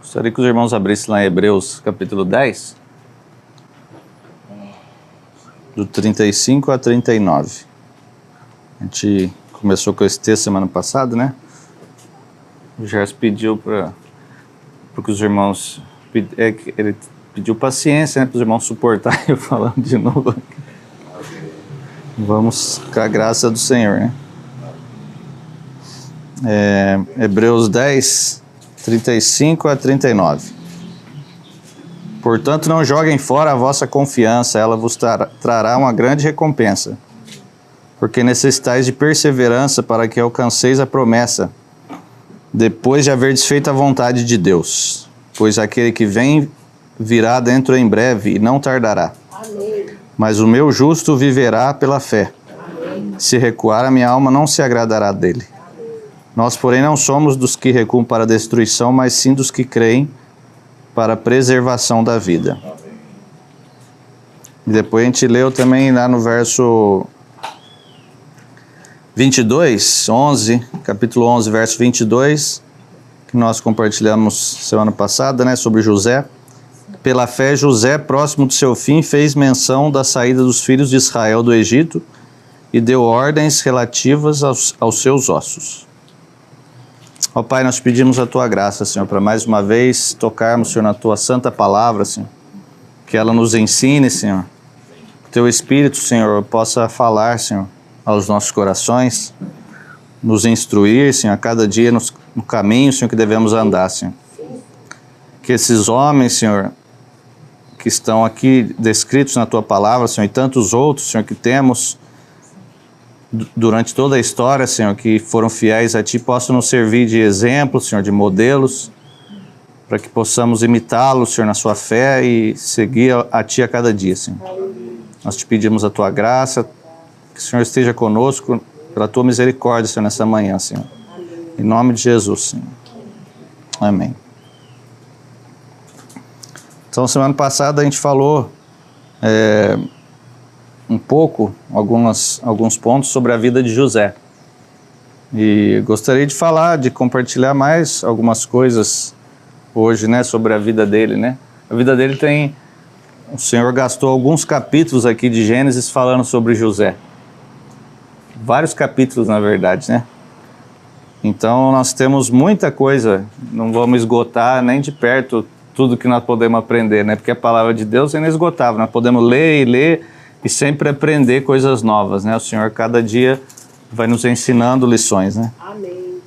Gostaria que os irmãos abrissem lá em Hebreus capítulo 10, do 35 a 39. A gente começou com esse texto semana passada, né? O Gerson pediu para que os irmãos... ele pediu paciência, né? Para os irmãos suportarem eu falando de novo. Vamos com a graça do Senhor, né? Hebreus 10, 35 a 39. Portanto, não joguem fora a vossa confiança, ela vos trará uma grande recompensa. Porque necessitais de perseverança para que alcanceis a promessa, depois de haver desfeito a vontade de Deus. Pois aquele que vem virá dentro em breve e não tardará. Amém. Mas o meu justo viverá pela fé. Amém. Se recuar, a minha alma não se agradará dele. Nós, porém, não somos dos que recuam para a destruição, mas sim dos que creem para a preservação da vida. E depois a gente leu também lá no verso 22, 11, capítulo 11, verso 22, que nós compartilhamos semana passada, né, sobre José. Pela fé, José, próximo do seu fim, fez menção da saída dos filhos de Israel do Egito e deu ordens relativas aos seus ossos. Ó Pai, nós pedimos a Tua graça, Senhor, para mais uma vez tocarmos, Senhor, na Tua santa palavra, Senhor. Que ela nos ensine, Senhor. Que Teu Espírito, Senhor, possa falar, Senhor, aos nossos corações, nos instruir, Senhor, a cada dia no caminho, Senhor, que devemos andar, Senhor. Que esses homens, Senhor, que estão aqui descritos na Tua palavra, Senhor, e tantos outros, Senhor, que temos durante toda a história, Senhor, que foram fiéis a Ti, possam nos servir de exemplo, Senhor, de modelos, para que possamos imitá-los, Senhor, na Sua fé e seguir a Ti a cada dia, Senhor. Nós Te pedimos a Tua graça, que o Senhor esteja conosco, pela Tua misericórdia, Senhor, nessa manhã, Senhor. Em nome de Jesus, Senhor. Amém. Então, semana passada a gente falou um pouco, alguns pontos sobre a vida de José. E gostaria de falar, de compartilhar mais algumas coisas hoje, né, sobre a vida dele, né? A vida dele tem... O Senhor gastou alguns capítulos aqui de Gênesis falando sobre José. Vários capítulos, na verdade, né? Então, nós temos muita coisa, não vamos esgotar nem de perto tudo que nós podemos aprender, né? Porque a palavra de Deus é inesgotável, nós podemos ler e ler e sempre aprender coisas novas, né? O Senhor cada dia vai nos ensinando lições, né? Amém.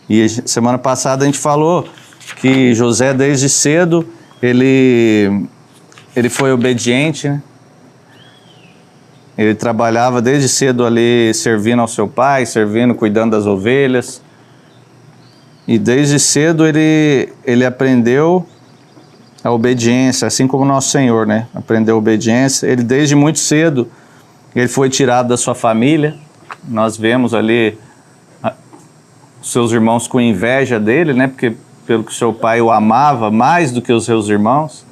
E semana passada a gente falou que José, desde cedo, ele foi obediente, né? Ele trabalhava desde cedo ali servindo ao seu pai, cuidando das ovelhas. E desde cedo ele aprendeu a obediência, assim como o nosso Senhor, né? Aprendeu a obediência. Ele, desde muito cedo, ele foi tirado da sua família. Nós vemos ali seus irmãos com inveja dele, né? Porque pelo que seu pai o amava mais do que os seus irmãos.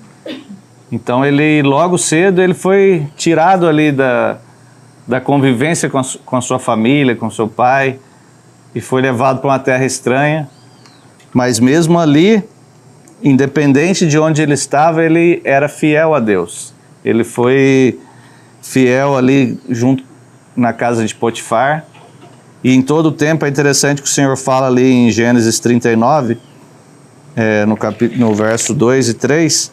Então ele, logo cedo, ele foi tirado ali da convivência com a sua família, com seu pai, e foi levado para uma terra estranha. Mas mesmo ali, independente de onde ele estava, ele era fiel a Deus. Ele foi fiel ali junto na casa de Potifar. E em todo o tempo é interessante que o Senhor fala ali em Gênesis 39, no verso 2 e 3,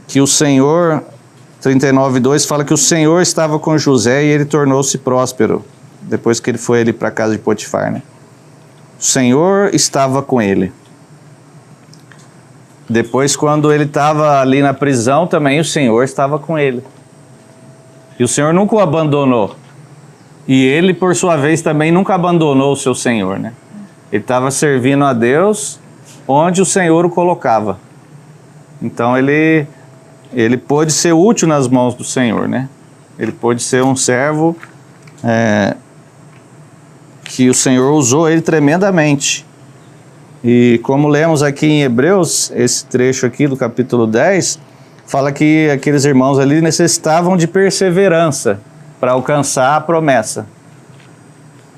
que o Senhor, 39:2, fala que o Senhor estava com José e ele tornou-se próspero, depois que ele foi ali para a casa de Potifar, né? O Senhor estava com ele. Depois, quando ele estava ali na prisão, também o Senhor estava com ele. E o Senhor nunca o abandonou. E ele, por sua vez, também nunca abandonou o seu Senhor, né? Ele estava servindo a Deus onde o Senhor o colocava. Então ele pôde ser útil nas mãos do Senhor, né? Ele pôde ser um servo que o Senhor usou ele tremendamente. E como lemos aqui em Hebreus, esse trecho aqui do capítulo 10, fala que aqueles irmãos ali necessitavam de perseverança para alcançar a promessa.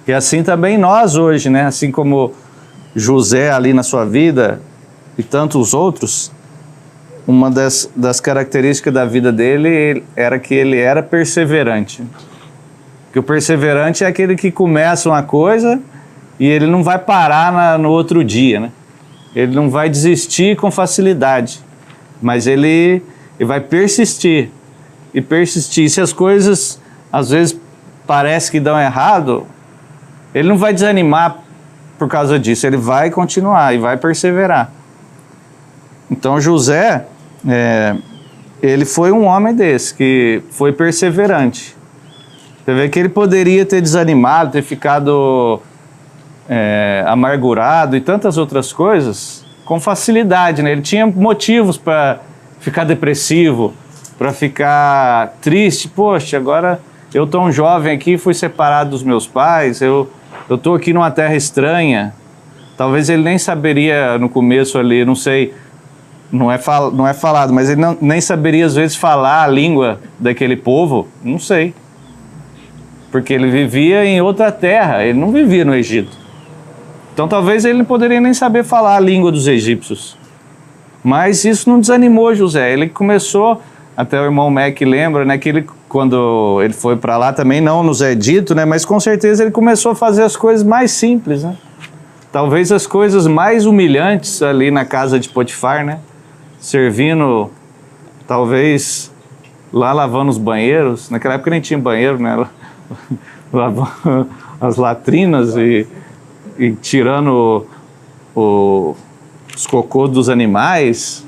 E assim também nós hoje, né? Assim como José ali na sua vida e tantos outros, uma das características da vida dele era que ele era perseverante. Que o perseverante é aquele que começa uma coisa e ele não vai parar no outro dia, né? Ele não vai desistir com facilidade, mas ele vai persistir e persistir. Se as coisas às vezes parece que dão errado, ele não vai desanimar por causa disso, ele vai continuar e vai perseverar. Então José, ele foi um homem desse, que foi perseverante. Você vê que ele poderia ter desanimado, ter ficado amargurado e tantas outras coisas com facilidade, né? Ele tinha motivos para ficar depressivo, para ficar triste. Poxa, agora eu tão jovem aqui, fui separado dos meus pais, eu estou aqui numa terra estranha. Talvez ele nem saberia no começo ali, não sei, não é falado, mas ele nem saberia às vezes falar a língua daquele povo, não sei. Porque ele vivia em outra terra, ele não vivia no Egito. Então talvez ele não poderia nem saber falar a língua dos egípcios. Mas isso não desanimou José, ele começou, até o irmão Mac lembra, né, que ele, quando ele foi para lá também não nos é dito, né, mas com certeza ele começou a fazer as coisas mais simples, né? Talvez as coisas mais humilhantes ali na casa de Potifar, né? Servindo, talvez lá lavando os banheiros, naquela época nem tinha banheiro, né? Lavando as latrinas e tirando os cocôs dos animais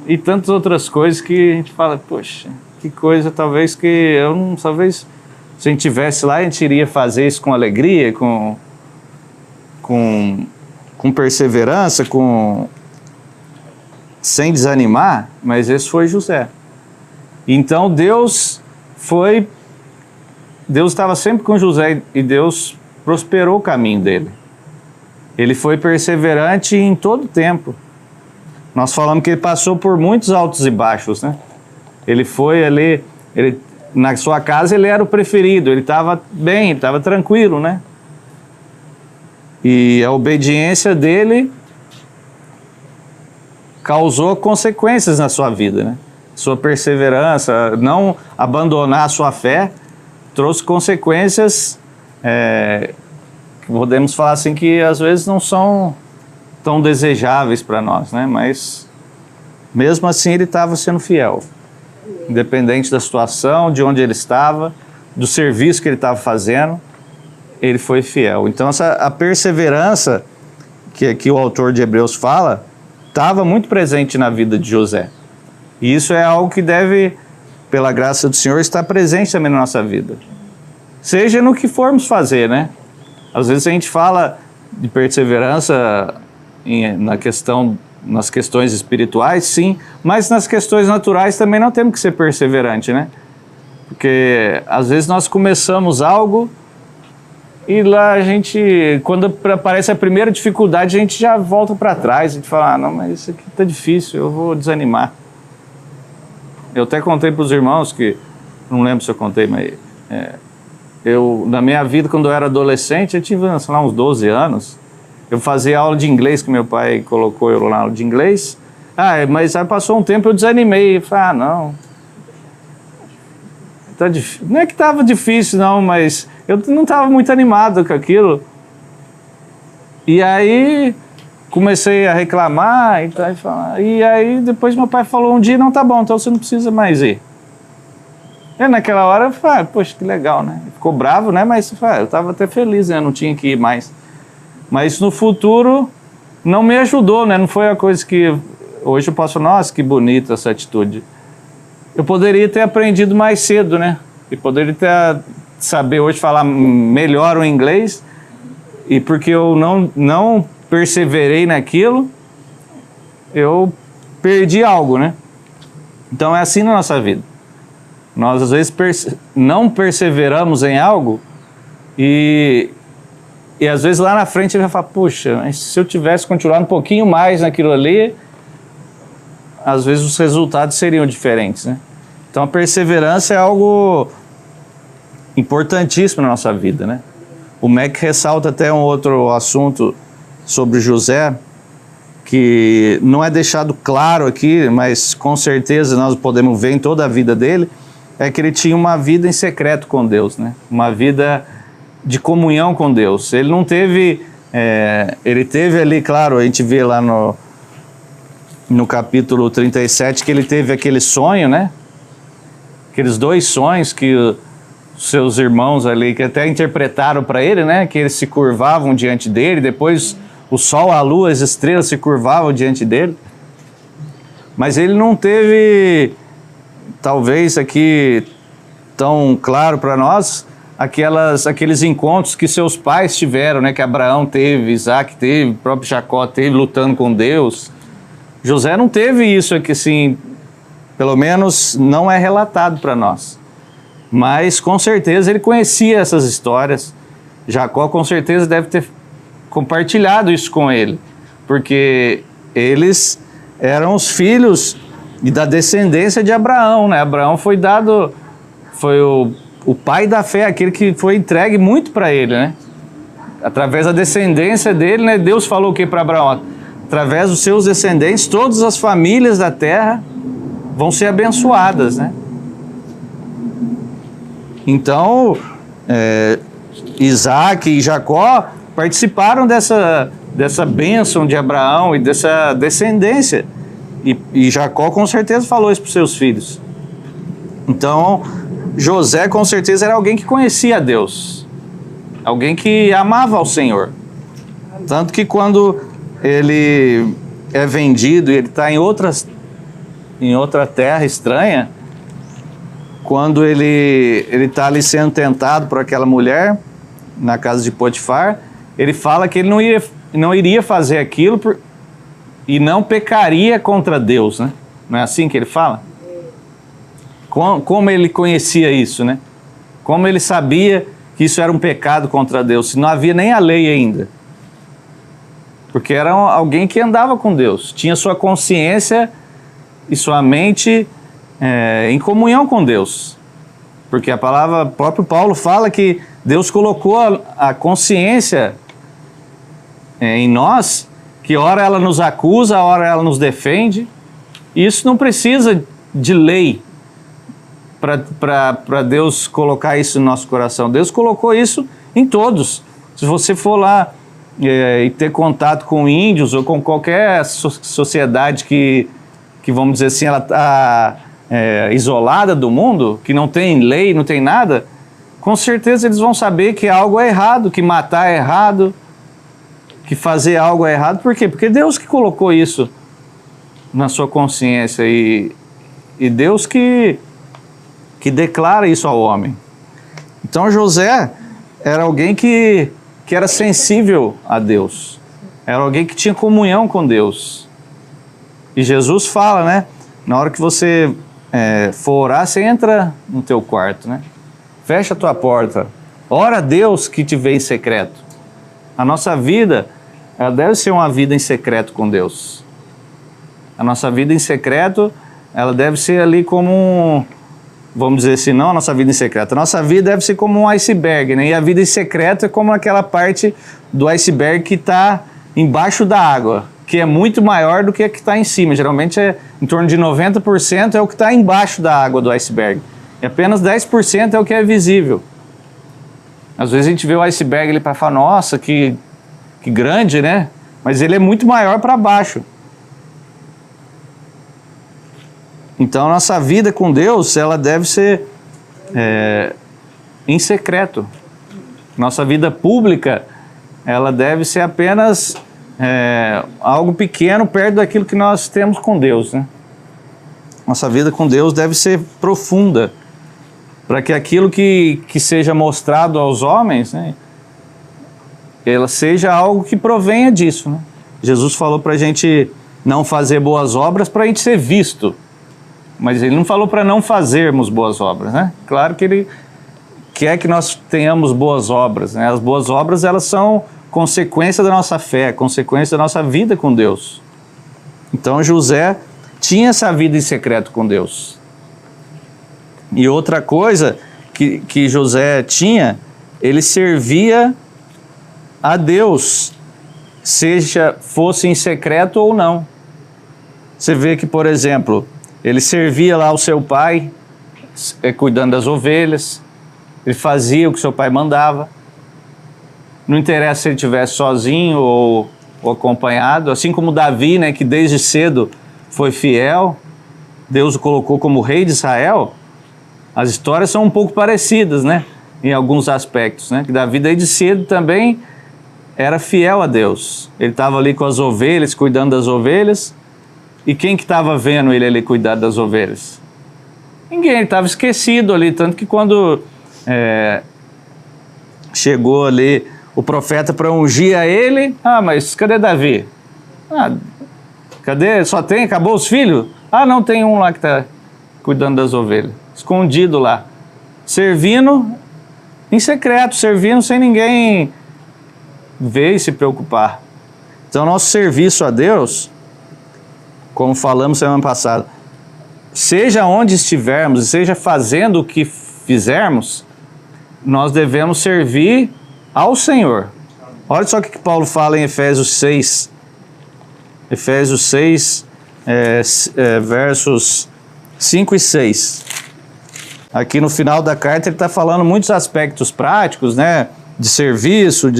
e tantas outras coisas que a gente fala, poxa, que coisa, talvez se a gente tivesse lá, a gente iria fazer isso com alegria, com perseverança, sem desanimar, mas esse foi José. Então Deus estava sempre com José e Deus prosperou o caminho dele. Ele foi perseverante em todo o tempo. Nós falamos que ele passou por muitos altos e baixos, né? Ele foi ali, na sua casa ele era o preferido, ele estava bem, estava tranquilo, né? E a obediência dele causou consequências na sua vida, né? Sua perseverança, não abandonar a sua fé, trouxe consequências, podemos falar assim, que às vezes não são tão desejáveis para nós, né? Mas mesmo assim ele estava sendo fiel, independente da situação, de onde ele estava, do serviço que ele estava fazendo, ele foi fiel. Então a perseverança que aqui o autor de Hebreus fala, estava muito presente na vida de José. E isso é algo que deve, pela graça do Senhor, estar presente também na nossa vida. Seja no que formos fazer, né? Às vezes a gente fala de perseverança nas questões espirituais, sim, mas nas questões naturais também não temos que ser perseverante, né? Porque às vezes nós começamos algo e lá a gente, quando aparece a primeira dificuldade, a gente já volta para trás, a gente fala, não, mas isso aqui tá difícil, eu vou desanimar. Eu até contei para os irmãos que, não lembro se eu contei, mas na minha vida, quando eu era adolescente, eu tive, sei lá, uns 12 anos, eu fazia aula de inglês, que meu pai colocou eu na aula de inglês, mas aí passou um tempo, eu desanimei, falei, não, tá difícil. Não é que estava difícil, não, mas eu não estava muito animado com aquilo. E aí comecei a reclamar e aí depois meu pai falou um dia, não, tá bom, então você não precisa mais ir. E naquela hora eu falei, poxa, que legal, né? Ficou bravo, né? Mas eu estava até feliz, né? Não tinha que ir mais. Mas no futuro não me ajudou, né? Não foi a coisa que hoje eu posso falar, nossa, que bonita essa atitude. Eu poderia ter aprendido mais cedo, né? E poderia ter saber hoje falar melhor o inglês, e porque eu não perseverei naquilo, eu perdi algo, né? Então é assim na nossa vida. Nós às vezes não perseveramos em algo e às vezes lá na frente ele vai falar, puxa, mas se eu tivesse continuado um pouquinho mais naquilo ali, às vezes os resultados seriam diferentes, né? Então a perseverança é algo importantíssimo na nossa vida, né? O Mac ressalta até um outro assunto sobre José, que não é deixado claro aqui, mas com certeza nós podemos ver em toda a vida dele, é que ele tinha uma vida em secreto com Deus, né? Uma vida de comunhão com Deus. Ele não teve, ele teve ali, claro, a gente vê lá no capítulo 37 que ele teve aquele sonho, né? Aqueles 2 sonhos que os seus irmãos ali, que até interpretaram para ele, né? Que eles se curvavam diante dele, depois o sol, a lua, as estrelas se curvavam diante dele. Mas ele não teve, talvez aqui tão claro para nós, aqueles encontros que seus pais tiveram, né? Que Abraão teve, Isaac teve, o próprio Jacó teve, lutando com Deus. José não teve isso aqui, assim, pelo menos não é relatado para nós. Mas com certeza ele conhecia essas histórias. Jacó com certeza deve ter compartilhado isso com ele, porque eles eram os filhos e da descendência de Abraão, né? Abraão foi o pai da fé, aquele que foi entregue muito para ele, né? Através da descendência dele, né? Deus falou o que para Abraão? Através dos seus descendentes, todas as famílias da terra vão ser abençoadas, né? Então, Isaac e Jacó participaram dessa bênção de Abraão e dessa descendência. E Jacó com certeza falou isso para os seus filhos. Então, José com certeza era alguém que conhecia a Deus. Alguém que amava ao Senhor. Tanto que quando ele é vendido e ele está em outra terra estranha, quando ele está ali sendo tentado por aquela mulher na casa de Potifar, ele fala que ele não iria fazer aquilo e não pecaria contra Deus, né? Não é assim que ele fala? Como ele conhecia isso, né? Como ele sabia que isso era um pecado contra Deus, se não havia nem a lei ainda? Porque era alguém que andava com Deus, tinha sua consciência e sua mente em comunhão com Deus. Porque a palavra, o próprio Paulo fala que Deus colocou a consciência em nós, que ora ela nos acusa, ora ela nos defende. E isso não precisa de lei para Deus colocar isso no nosso coração. Deus colocou isso em todos. Se você for lá e ter contato com índios ou com qualquer sociedade que vamos dizer assim, ela está isolada do mundo, que não tem lei, não tem nada, com certeza eles vão saber que algo é errado, que matar é errado, que fazer algo é errado. Por quê? Porque Deus que colocou isso na sua consciência e Deus que declara isso ao homem. Então José era alguém que era sensível a Deus, era alguém que tinha comunhão com Deus. E Jesus fala, né? Na hora que você for orar, você entra no teu quarto, né? Fecha a tua porta, ora a Deus que te vê em secreto. A nossa vida, ela deve ser uma vida em secreto com Deus. A nossa vida em secreto, ela deve ser ali como vamos dizer assim, não a nossa vida em secreto. A nossa vida deve ser como um iceberg, né? E a vida em secreto é como aquela parte do iceberg que está embaixo da água, que é muito maior do que a que está em cima. Geralmente em torno de 90% é o que está embaixo da água do iceberg. E apenas 10% é o que é visível. Às vezes a gente vê o iceberg ali para falar, nossa, que grande, né? Mas ele é muito maior para baixo. Então, a nossa vida com Deus, ela deve ser em secreto. Nossa vida pública, ela deve ser apenas algo pequeno perto daquilo que nós temos com Deus, né? Nossa vida com Deus deve ser profunda, para que aquilo que seja mostrado aos homens, né, ela seja algo que provenha disso, né? Jesus falou para a gente não fazer boas obras para a gente ser visto. Mas ele não falou para não fazermos boas obras, né? Claro que ele quer que nós tenhamos boas obras, né? As boas obras, elas são consequência da nossa fé, consequência da nossa vida com Deus. Então José tinha essa vida em secreto com Deus. E outra coisa que José tinha, ele servia a Deus fosse em secreto ou não. Você vê que, por exemplo, ele servia lá o seu pai, cuidando das ovelhas, ele fazia o que seu pai mandava. Não interessa se ele estivesse sozinho ou acompanhado, assim como Davi, né, que desde cedo foi fiel, Deus o colocou como rei de Israel. As histórias são um pouco parecidas, né, em alguns aspectos, né, que Davi desde cedo também era fiel a Deus. Ele estava ali com as ovelhas, cuidando das ovelhas, e quem que estava vendo ele ali cuidar das ovelhas? Ninguém, ele estava esquecido ali, tanto que quando chegou ali o profeta para ungir a ele, mas cadê Davi? Cadê? Acabou os filhos? Não, tem um lá que está cuidando das ovelhas, escondido lá, servindo em secreto, servindo sem ninguém ver e se preocupar. Então, nosso serviço a Deus, como falamos semana passada, seja onde estivermos, seja fazendo o que fizermos, nós devemos servir ao Senhor. Olha só o que Paulo fala em Efésios 6. Efésios 6, versos 5 e 6. Aqui no final da carta ele está falando muitos aspectos práticos, né? De serviço,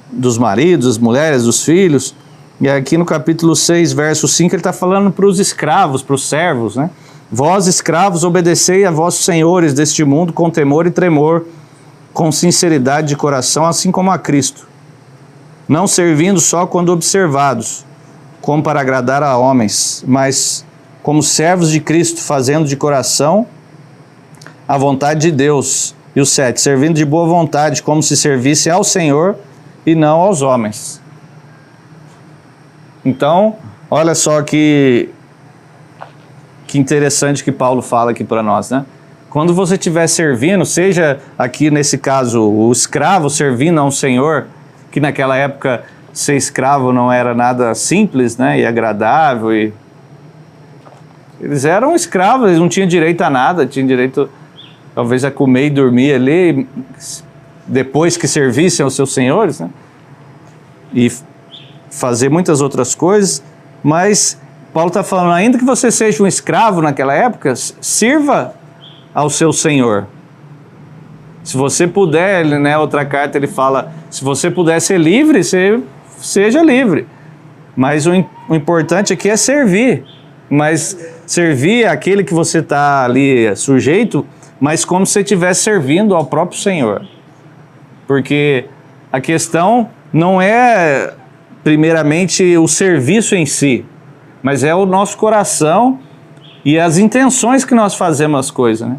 dos maridos, das mulheres, dos filhos. E aqui no capítulo 6, verso 5, ele está falando para os escravos, para os servos, né? Vós, escravos, obedecei a vossos senhores deste mundo com temor e tremor, com sinceridade de coração, assim como a Cristo, não servindo só quando observados, como para agradar a homens, mas como servos de Cristo, fazendo de coração a vontade de Deus. E o 7, servindo de boa vontade, como se servisse ao Senhor e não aos homens. Então, olha só que interessante que Paulo fala aqui para nós, né? Quando você estiver servindo, seja aqui nesse caso o escravo servindo a um senhor, que naquela época ser escravo não era nada simples, né, e agradável, e eles eram escravos, eles não tinham direito a nada, tinham direito talvez a comer e dormir ali, depois que servissem aos seus senhores, né, e fazer muitas outras coisas, mas Paulo está falando, ainda que você seja um escravo naquela época, sirva ao seu Senhor. Se você puder, né, outra carta ele fala, se você puder ser livre, seja livre. Mas o importante aqui é servir. Mas servir aquele que você está ali sujeito, mas como se você estivesse servindo ao próprio Senhor. Porque a questão não é primeiramente o serviço em si, mas é o nosso coração e as intenções que nós fazemos as coisas, né?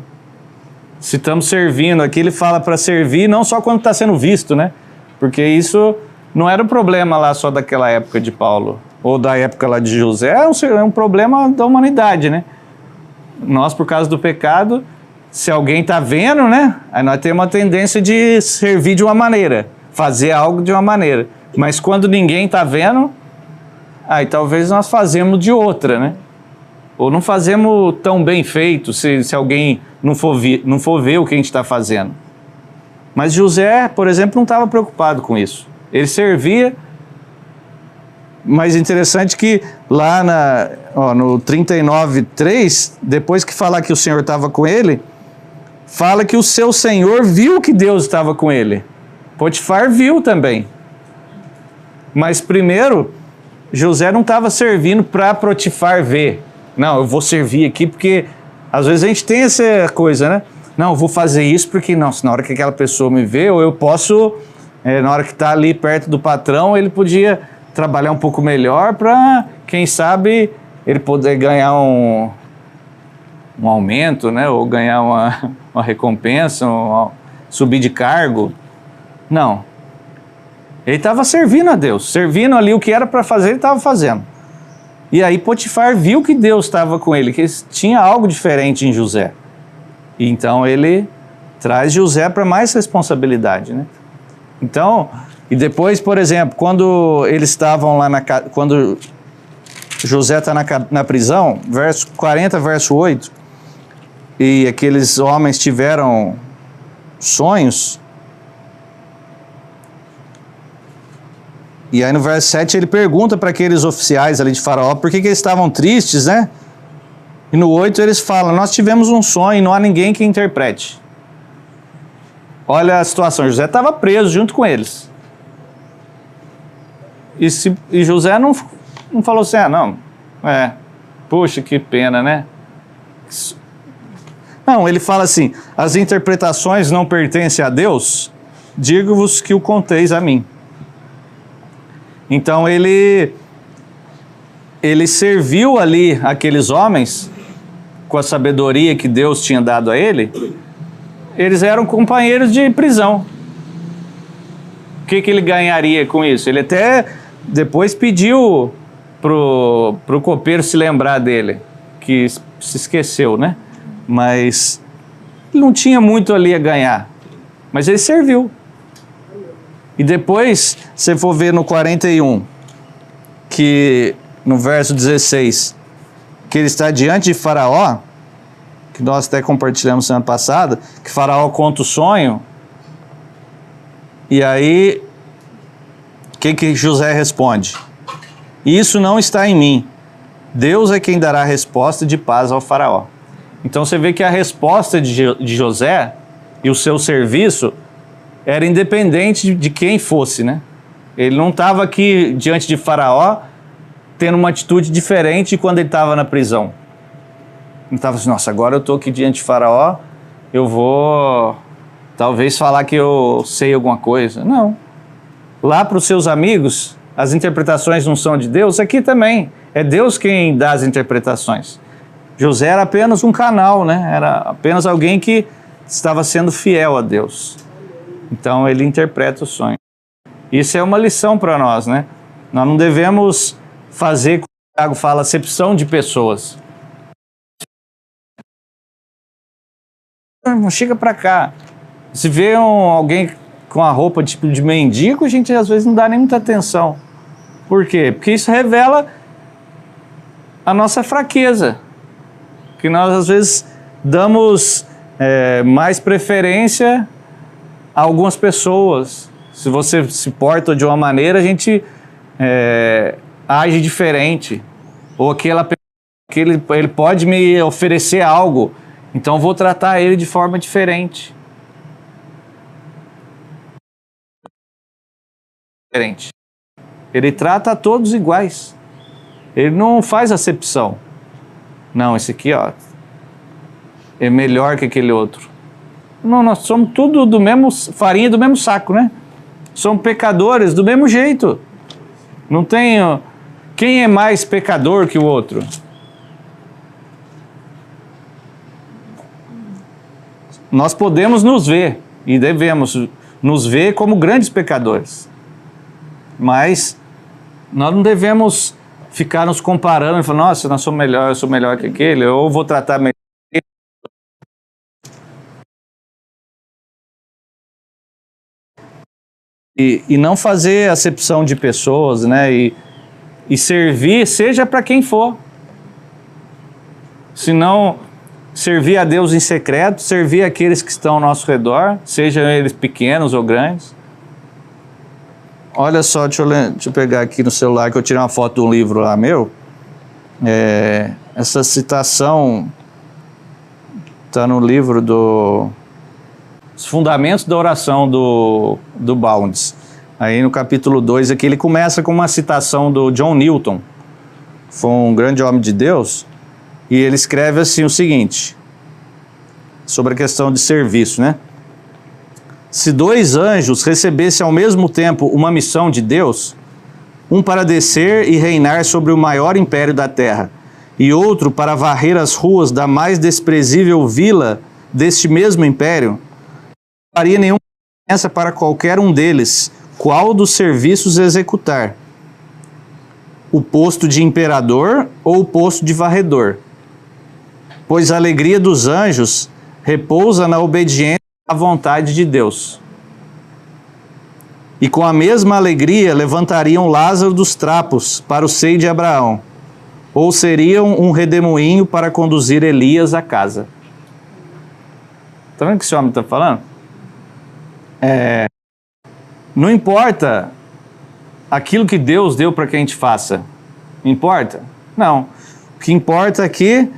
Se estamos servindo, aqui ele fala para servir não só quando está sendo visto, né? Porque isso não era um problema lá só daquela época de Paulo, ou da época lá de José, é um problema da humanidade, né? Nós, por causa do pecado, se alguém está vendo, né? Aí nós temos uma tendência de servir de uma maneira, fazer algo de uma maneira. Mas quando ninguém está vendo, aí talvez nós fazemos de outra, né? Ou não fazemos tão bem feito se alguém não for ver o que a gente está fazendo. Mas José, por exemplo, não estava preocupado com isso. Ele servia, mas interessante que lá no 39:3, depois que falar que o Senhor estava com ele, fala que o seu Senhor viu que Deus estava com ele. Potifar viu também. Mas primeiro, José não estava servindo para Potifar ver. Não, eu vou servir aqui porque às vezes a gente tem essa coisa, né? Não, eu vou fazer isso porque na hora que aquela pessoa me vê, ou eu posso, na hora que está ali perto do patrão, ele podia trabalhar um pouco melhor para, quem sabe, ele poder ganhar um aumento, né? Ou ganhar uma recompensa, subir de cargo. Não. Ele estava servindo a Deus, servindo ali o que era para fazer, ele estava fazendo. E aí Potifar viu que Deus estava com ele, que tinha algo diferente em José. E então ele traz José para mais responsabilidade, né? Então, e depois, por exemplo, quando eles estavam lá quando José está na prisão, verso 40, verso 8, e aqueles homens tiveram sonhos, E aí no verso 7 ele pergunta para aqueles oficiais ali de Faraó por que eles estavam tristes, né? E no 8 eles falam, nós tivemos um sonho e não há ninguém que interprete. Olha a situação, José estava preso junto com eles. E José não falou assim, puxa, que pena, né? Não, ele fala assim, as interpretações não pertencem a Deus, digo-vos que o conteis a mim. Então ele serviu ali aqueles homens com a sabedoria que Deus tinha dado a ele. Eles eram companheiros de prisão. O que ele ganharia com isso? Ele até depois pediu pro copeiro se lembrar dele, que se esqueceu, né? Mas ele não tinha muito ali a ganhar. Mas ele serviu. E depois, se for ver no 41, que no verso 16, que ele está diante de Faraó, que nós até compartilhamos semana passada, que Faraó conta o sonho, e aí, o que José responde? Isso não está em mim. Deus é quem dará a resposta de paz ao Faraó. Então você vê que a resposta de José e o seu serviço era independente de quem fosse, né? Ele não estava aqui diante de Faraó tendo uma atitude diferente de quando ele estava na prisão. Não estava assim, nossa, agora eu estou aqui diante de Faraó, eu vou talvez falar que eu sei alguma coisa. Não. Lá para os seus amigos, as interpretações não são de Deus, aqui também. É Deus quem dá as interpretações. José era apenas um canal, né? Era apenas alguém que estava sendo fiel a Deus. Então ele interpreta o sonho. Isso é uma lição para nós, né? Nós não devemos fazer, como o Tiago fala, acepção de pessoas. Não chega para cá. Se vê alguém com a roupa tipo de mendigo, a gente às vezes não dá nem muita atenção. Por quê? Porque isso revela a nossa fraqueza. Que nós às vezes damos mais preferência a algumas pessoas. Se você se porta de uma maneira, a gente age diferente. Ou aquela pessoa que ele pode me oferecer algo, então eu vou tratar ele de forma diferente. Ele trata a todos iguais. Ele não faz acepção. Não, esse aqui, ó, é melhor que aquele outro. Não, nós somos tudo do mesmo, farinha do mesmo saco, né? Somos pecadores do mesmo jeito. Não tem quem é mais pecador que o outro. Nós podemos nos ver e devemos nos ver como grandes pecadores. Mas nós não devemos ficar nos comparando e falar, nossa, eu sou melhor que aquele, ou vou tratar melhor. E não fazer acepção de pessoas, né? E servir, seja para quem for. Se não servir a Deus em secreto, servir aqueles que estão ao nosso redor, sejam eles pequenos ou grandes. Olha só, deixa eu pegar aqui no celular que eu tirei uma foto de um livro lá meu. Essa citação está no livro Os Fundamentos da Oração do Bounds. Aí no capítulo 2 aqui ele começa com uma citação do John Newton. Foi um grande homem de Deus. E ele escreve assim o seguinte, sobre a questão de serviço, né? Se 2 anjos recebessem ao mesmo tempo uma missão de Deus, um para descer e reinar sobre o maior império da terra, e outro para varrer as ruas da mais desprezível vila deste mesmo império, não faria nenhuma diferença para qualquer um deles, qual dos serviços executar, o posto de imperador ou o posto de varredor. Pois a alegria dos anjos repousa na obediência à vontade de Deus. E com a mesma alegria levantariam Lázaro dos trapos para o seio de Abraão, ou seriam um redemoinho para conduzir Elias à casa. Está vendo o que esse homem está falando? Não importa aquilo que Deus deu para que a gente faça. Importa? Não. O que importa aqui,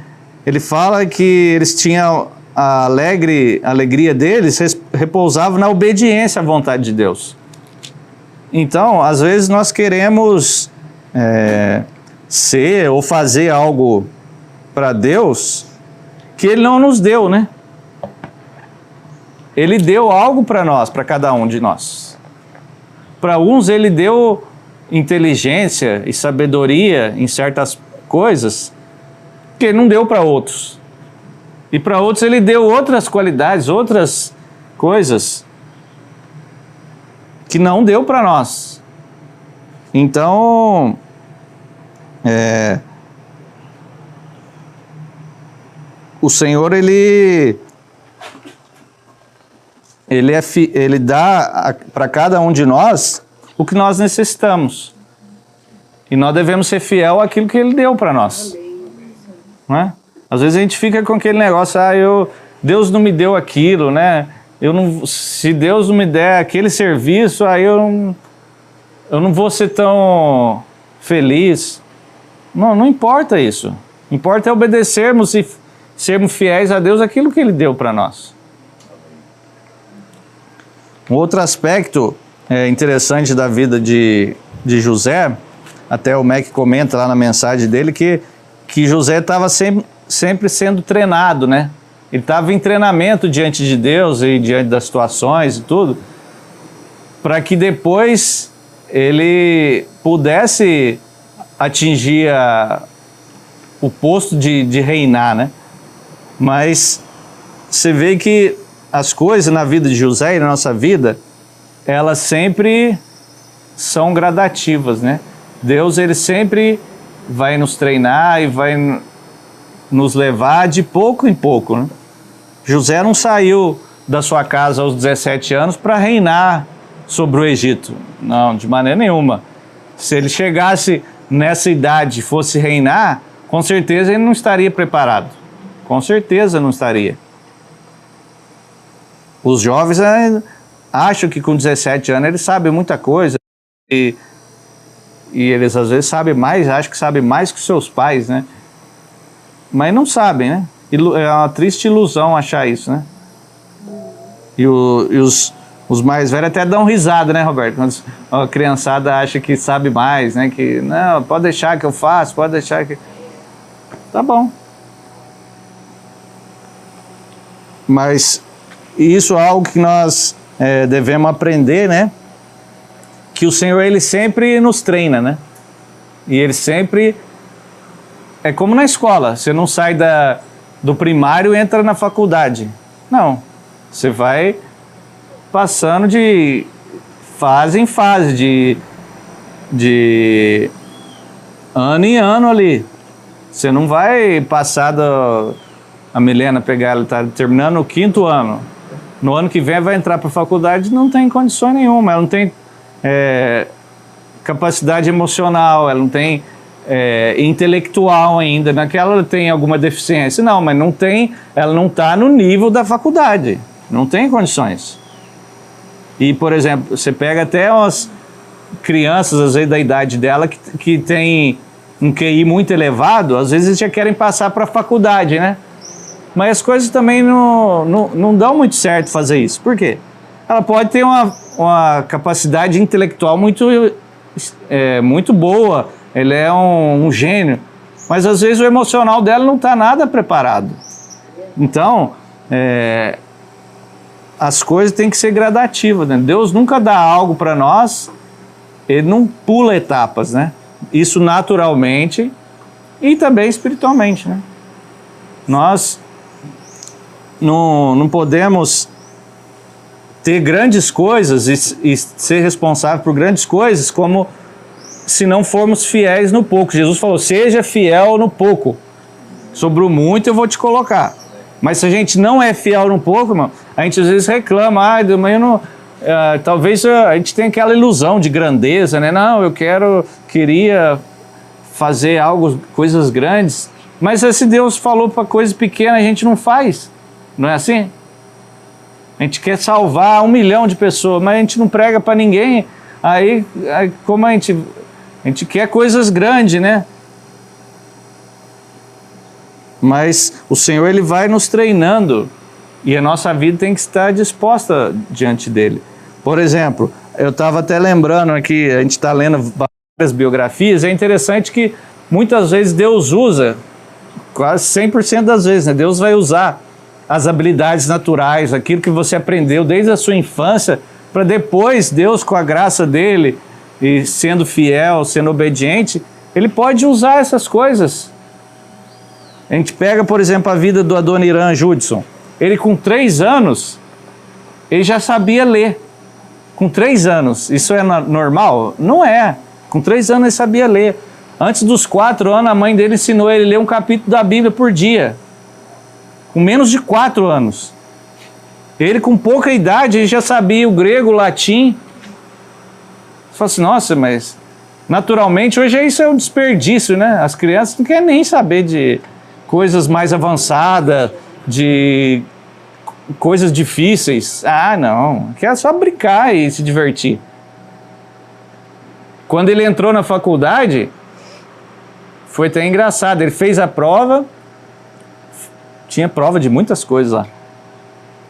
ele fala que eles tinham a alegria deles, repousava na obediência à vontade de Deus. Então, às vezes nós queremos ser ou fazer algo para Deus que Ele não nos deu, né? Ele deu algo para nós, para cada um de nós. Para uns Ele deu inteligência e sabedoria em certas coisas que Ele não deu para outros. E para outros Ele deu outras qualidades, outras coisas que não deu para nós. Então, o Senhor, Ele dá para cada um de nós o que nós necessitamos. E nós devemos ser fiel àquilo que Ele deu para nós. Não é? Às vezes a gente fica com aquele negócio, Deus não me deu aquilo, né? Se Deus não me der aquele serviço, aí eu não vou ser tão feliz. Não importa isso. Importa é obedecermos e sermos fiéis a Deus aquilo que Ele deu para nós. Um outro aspecto interessante da vida de José, até o Mac comenta lá na mensagem dele, que José estava sempre sendo treinado, né? Ele estava em treinamento diante de Deus e diante das situações e tudo, para que depois ele pudesse atingir o posto de reinar, né? Mas você vê que as coisas na vida de José e na nossa vida, elas sempre são gradativas, né? Deus, Ele sempre vai nos treinar e vai nos levar de pouco em pouco, né? José não saiu da sua casa aos 17 anos para reinar sobre o Egito. Não, de maneira nenhuma. Se ele chegasse nessa idade e fosse reinar, com certeza ele não estaria preparado. Com certeza não estaria. Os jovens acham que com 17 anos eles sabem muita coisa e eles às vezes sabem mais, acham que sabem mais que seus pais, né? Mas não sabem, né? É uma triste ilusão achar isso, né? E os mais velhos até dão risada, né, Roberto? Quando a criançada acha que sabe mais, né? Que, não, pode deixar que eu faço, pode deixar que... Tá bom. Mas isso é algo que nós devemos aprender, né? Que o Senhor, Ele sempre nos treina, né? E Ele sempre... É como na escola, você não sai do primário e entra na faculdade. Não, você vai passando de fase em fase, de ano em ano ali. Você não vai passar a Milena pegar, ela está terminando o 5º ano. No ano que vem vai entrar para a faculdade, não tem condições nenhuma, ela não tem capacidade emocional, ela não tem intelectual ainda, naquela ela tem alguma deficiência, não, mas não tem, ela não está no nível da faculdade, não tem condições. E, por exemplo, você pega até umas crianças, às vezes da idade dela, que tem um QI muito elevado, às vezes já querem passar para a faculdade, né? Mas as coisas também não dão muito certo fazer isso. Por quê? Ela pode ter uma capacidade intelectual muito boa, ele é um gênio, mas às vezes o emocional dela não está nada preparado. Então, as coisas têm que ser gradativas, né? Deus nunca dá algo para nós, Ele não pula etapas, né? Isso naturalmente e também espiritualmente, né? Nós não podemos ter grandes coisas e ser responsável por grandes coisas como se não formos fiéis no pouco. Jesus falou, seja fiel no pouco, sobre o muito eu vou te colocar. Mas se a gente não é fiel no pouco, irmão, a gente às vezes reclama, mas eu não... talvez a gente tenha aquela ilusão de grandeza, né? Não, eu queria fazer coisas grandes, mas se Deus falou para coisas pequenas, a gente não faz, não é assim? A gente quer salvar 1 milhão de pessoas, mas a gente não prega para ninguém Aí como a gente quer coisas grandes, né? Mas o Senhor, Ele vai nos treinando e a nossa vida tem que estar disposta diante dEle. Por exemplo, eu estava até lembrando aqui, a gente está lendo várias biografias, é interessante que muitas vezes Deus usa, quase 100% das vezes, né? Deus vai usar as habilidades naturais, aquilo que você aprendeu desde a sua infância, para depois Deus, com a graça dEle, e sendo fiel, sendo obediente, Ele pode usar essas coisas. A gente pega, por exemplo, a vida do Adoniran Judson. Ele com 3 anos, ele já sabia ler. Com 3 anos, isso é normal? Não é. Com 3 anos ele sabia ler. Antes dos 4 anos, a mãe dele ensinou ele a ler um capítulo da Bíblia por dia. Com menos de 4 anos. Ele com pouca idade, ele já sabia o grego, o latim. Você fala assim, nossa, mas naturalmente hoje isso é um desperdício, né? As crianças não querem nem saber de coisas mais avançadas, de coisas difíceis. Ah, não, quer só brincar e se divertir. Quando ele entrou na faculdade, foi até engraçado, ele fez a prova, tinha prova de muitas coisas lá.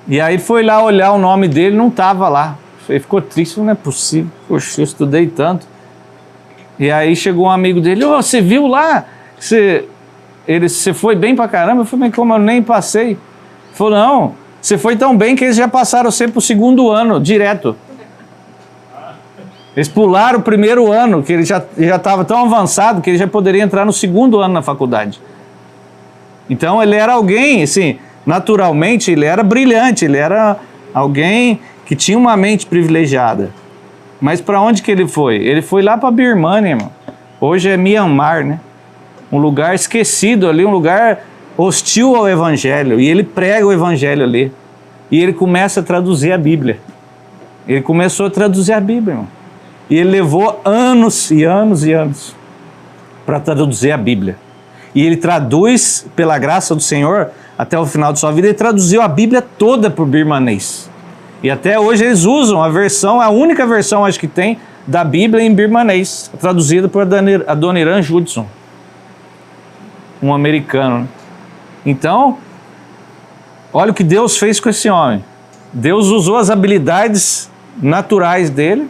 E aí foi lá olhar o nome dele, não estava lá. Ele ficou triste, não é possível, poxa, eu estudei tanto. E aí chegou um amigo dele, oh, você viu lá? Você foi bem pra caramba? Eu falei, mas como eu nem passei? Ele falou, não, você foi tão bem que eles já passaram você pro 2º ano, direto. Eles pularam o 1º ano, que ele já estava tão avançado que ele já poderia entrar no 2º ano na faculdade. Então ele era alguém, assim, naturalmente ele era brilhante, ele era alguém que tinha uma mente privilegiada. Mas para onde que ele foi? Ele foi lá para a Birmânia, irmão. Hoje é Myanmar, né? Um lugar esquecido ali, um lugar hostil ao Evangelho. E ele prega o Evangelho ali. E ele começa a traduzir a Bíblia. Ele começou a traduzir a Bíblia, irmão. E ele levou anos e anos e anos para traduzir a Bíblia. E ele traduz, pela graça do Senhor, até o final de sua vida, ele traduziu a Bíblia toda para o birmanês. E até hoje eles usam a versão, a única versão, acho que tem, da Bíblia em birmanês, traduzida por Adoniran Judson, um americano. Né? Então, olha o que Deus fez com esse homem. Deus usou as habilidades naturais dele,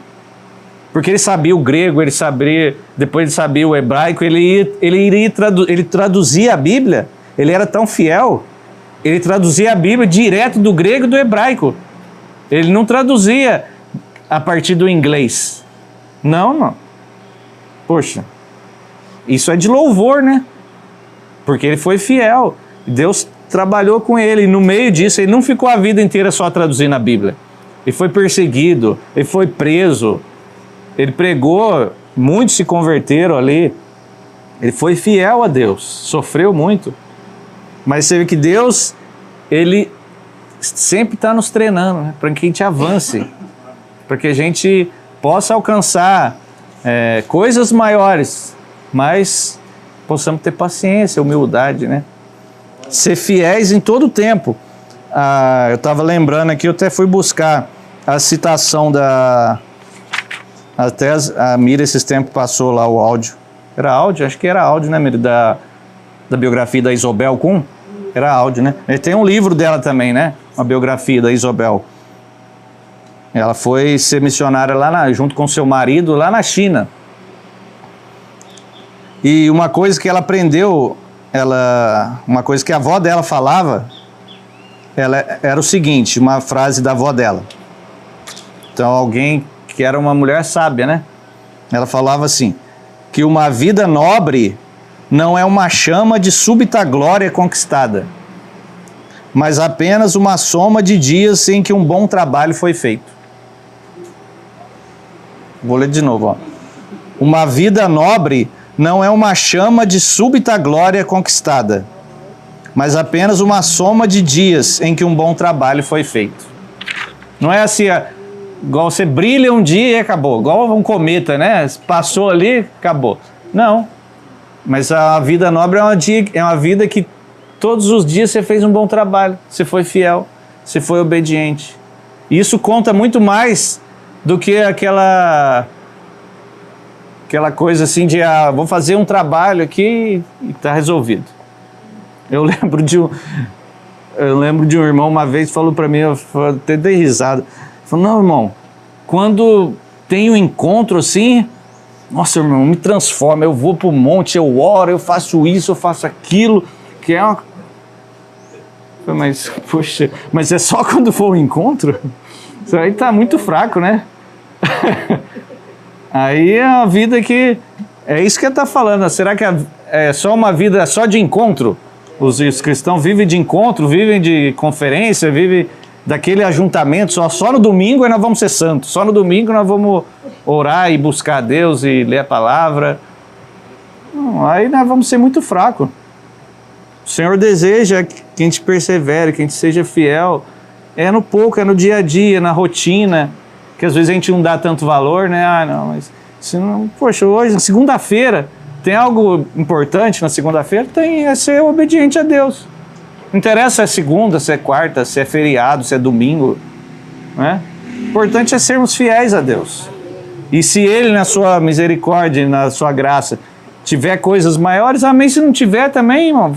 porque ele sabia o grego, depois ele sabia o hebraico, ele traduzia a Bíblia, ele era tão fiel, ele traduzia a Bíblia direto do grego e do hebraico. Ele não traduzia a partir do inglês. Não. Poxa, isso é de louvor, né? Porque ele foi fiel. Deus trabalhou com ele. E no meio disso, ele não ficou a vida inteira só traduzindo a Bíblia. Ele foi perseguido, ele foi preso, ele pregou, muitos se converteram ali. Ele foi fiel a Deus, sofreu muito. Mas você vê que Deus, Ele sempre está nos treinando, né? Para que a gente avance, para que a gente possa alcançar coisas maiores, mas possamos ter paciência, humildade, né? Ser fiéis em todo o tempo. Eu estava lembrando aqui, eu até fui buscar a citação até a Mira esses tempos passou lá o áudio. Era áudio? Acho que era áudio, né, Mira? Da biografia da Isobel Kuhn. Era áudio, né? E tem um livro dela também, né? Uma biografia da Isobel. Ela foi ser missionária lá junto com seu marido lá na China. E uma coisa que ela aprendeu, uma coisa que a avó dela falava, era o seguinte, uma frase da avó dela. Então alguém que era uma mulher sábia, né? Ela falava assim, que uma vida nobre não é uma chama de súbita glória conquistada, mas apenas uma soma de dias em que um bom trabalho foi feito. Vou ler de novo, ó. Uma vida nobre não é uma chama de súbita glória conquistada, mas apenas uma soma de dias em que um bom trabalho foi feito. Não é assim, igual você brilha um dia e acabou, igual um cometa, né? Passou ali, acabou. Não. Mas a vida nobre é uma vida que todos os dias você fez um bom trabalho, você foi fiel, você foi obediente. E isso conta muito mais do que aquela coisa assim de vou fazer um trabalho aqui e está resolvido. Eu lembro de um irmão uma vez falou para mim, eu até dei risada. Falou, não, irmão, quando tem um encontro assim, nossa, irmão, me transforma, eu vou pro monte, eu oro, eu faço isso, eu faço aquilo, que é uma... Mas, poxa, mas é só quando for um encontro? Isso aí tá muito fraco, né? Aí é uma vida que... É isso que ele tá falando, será que é só uma vida só de encontro? Os cristãos vivem de encontro, vivem de conferência, vivem daquele ajuntamento, só no domingo nós vamos ser santos, só no domingo nós vamos orar e buscar a Deus e ler a palavra. Não, aí nós vamos ser muito fracos. O Senhor deseja que a gente persevere, que a gente seja fiel. É no pouco, é no dia a dia, na rotina, que às vezes a gente não dá tanto valor, né? Não, mas se não, poxa, hoje, segunda-feira, tem algo importante na segunda-feira? Tem, é ser obediente a Deus. Não interessa se é segunda, se é quarta, se é feriado, se é domingo, né? O importante é sermos fiéis a Deus. E se Ele, na sua misericórdia, na sua graça, tiver coisas maiores, amém. Se não tiver também, irmão,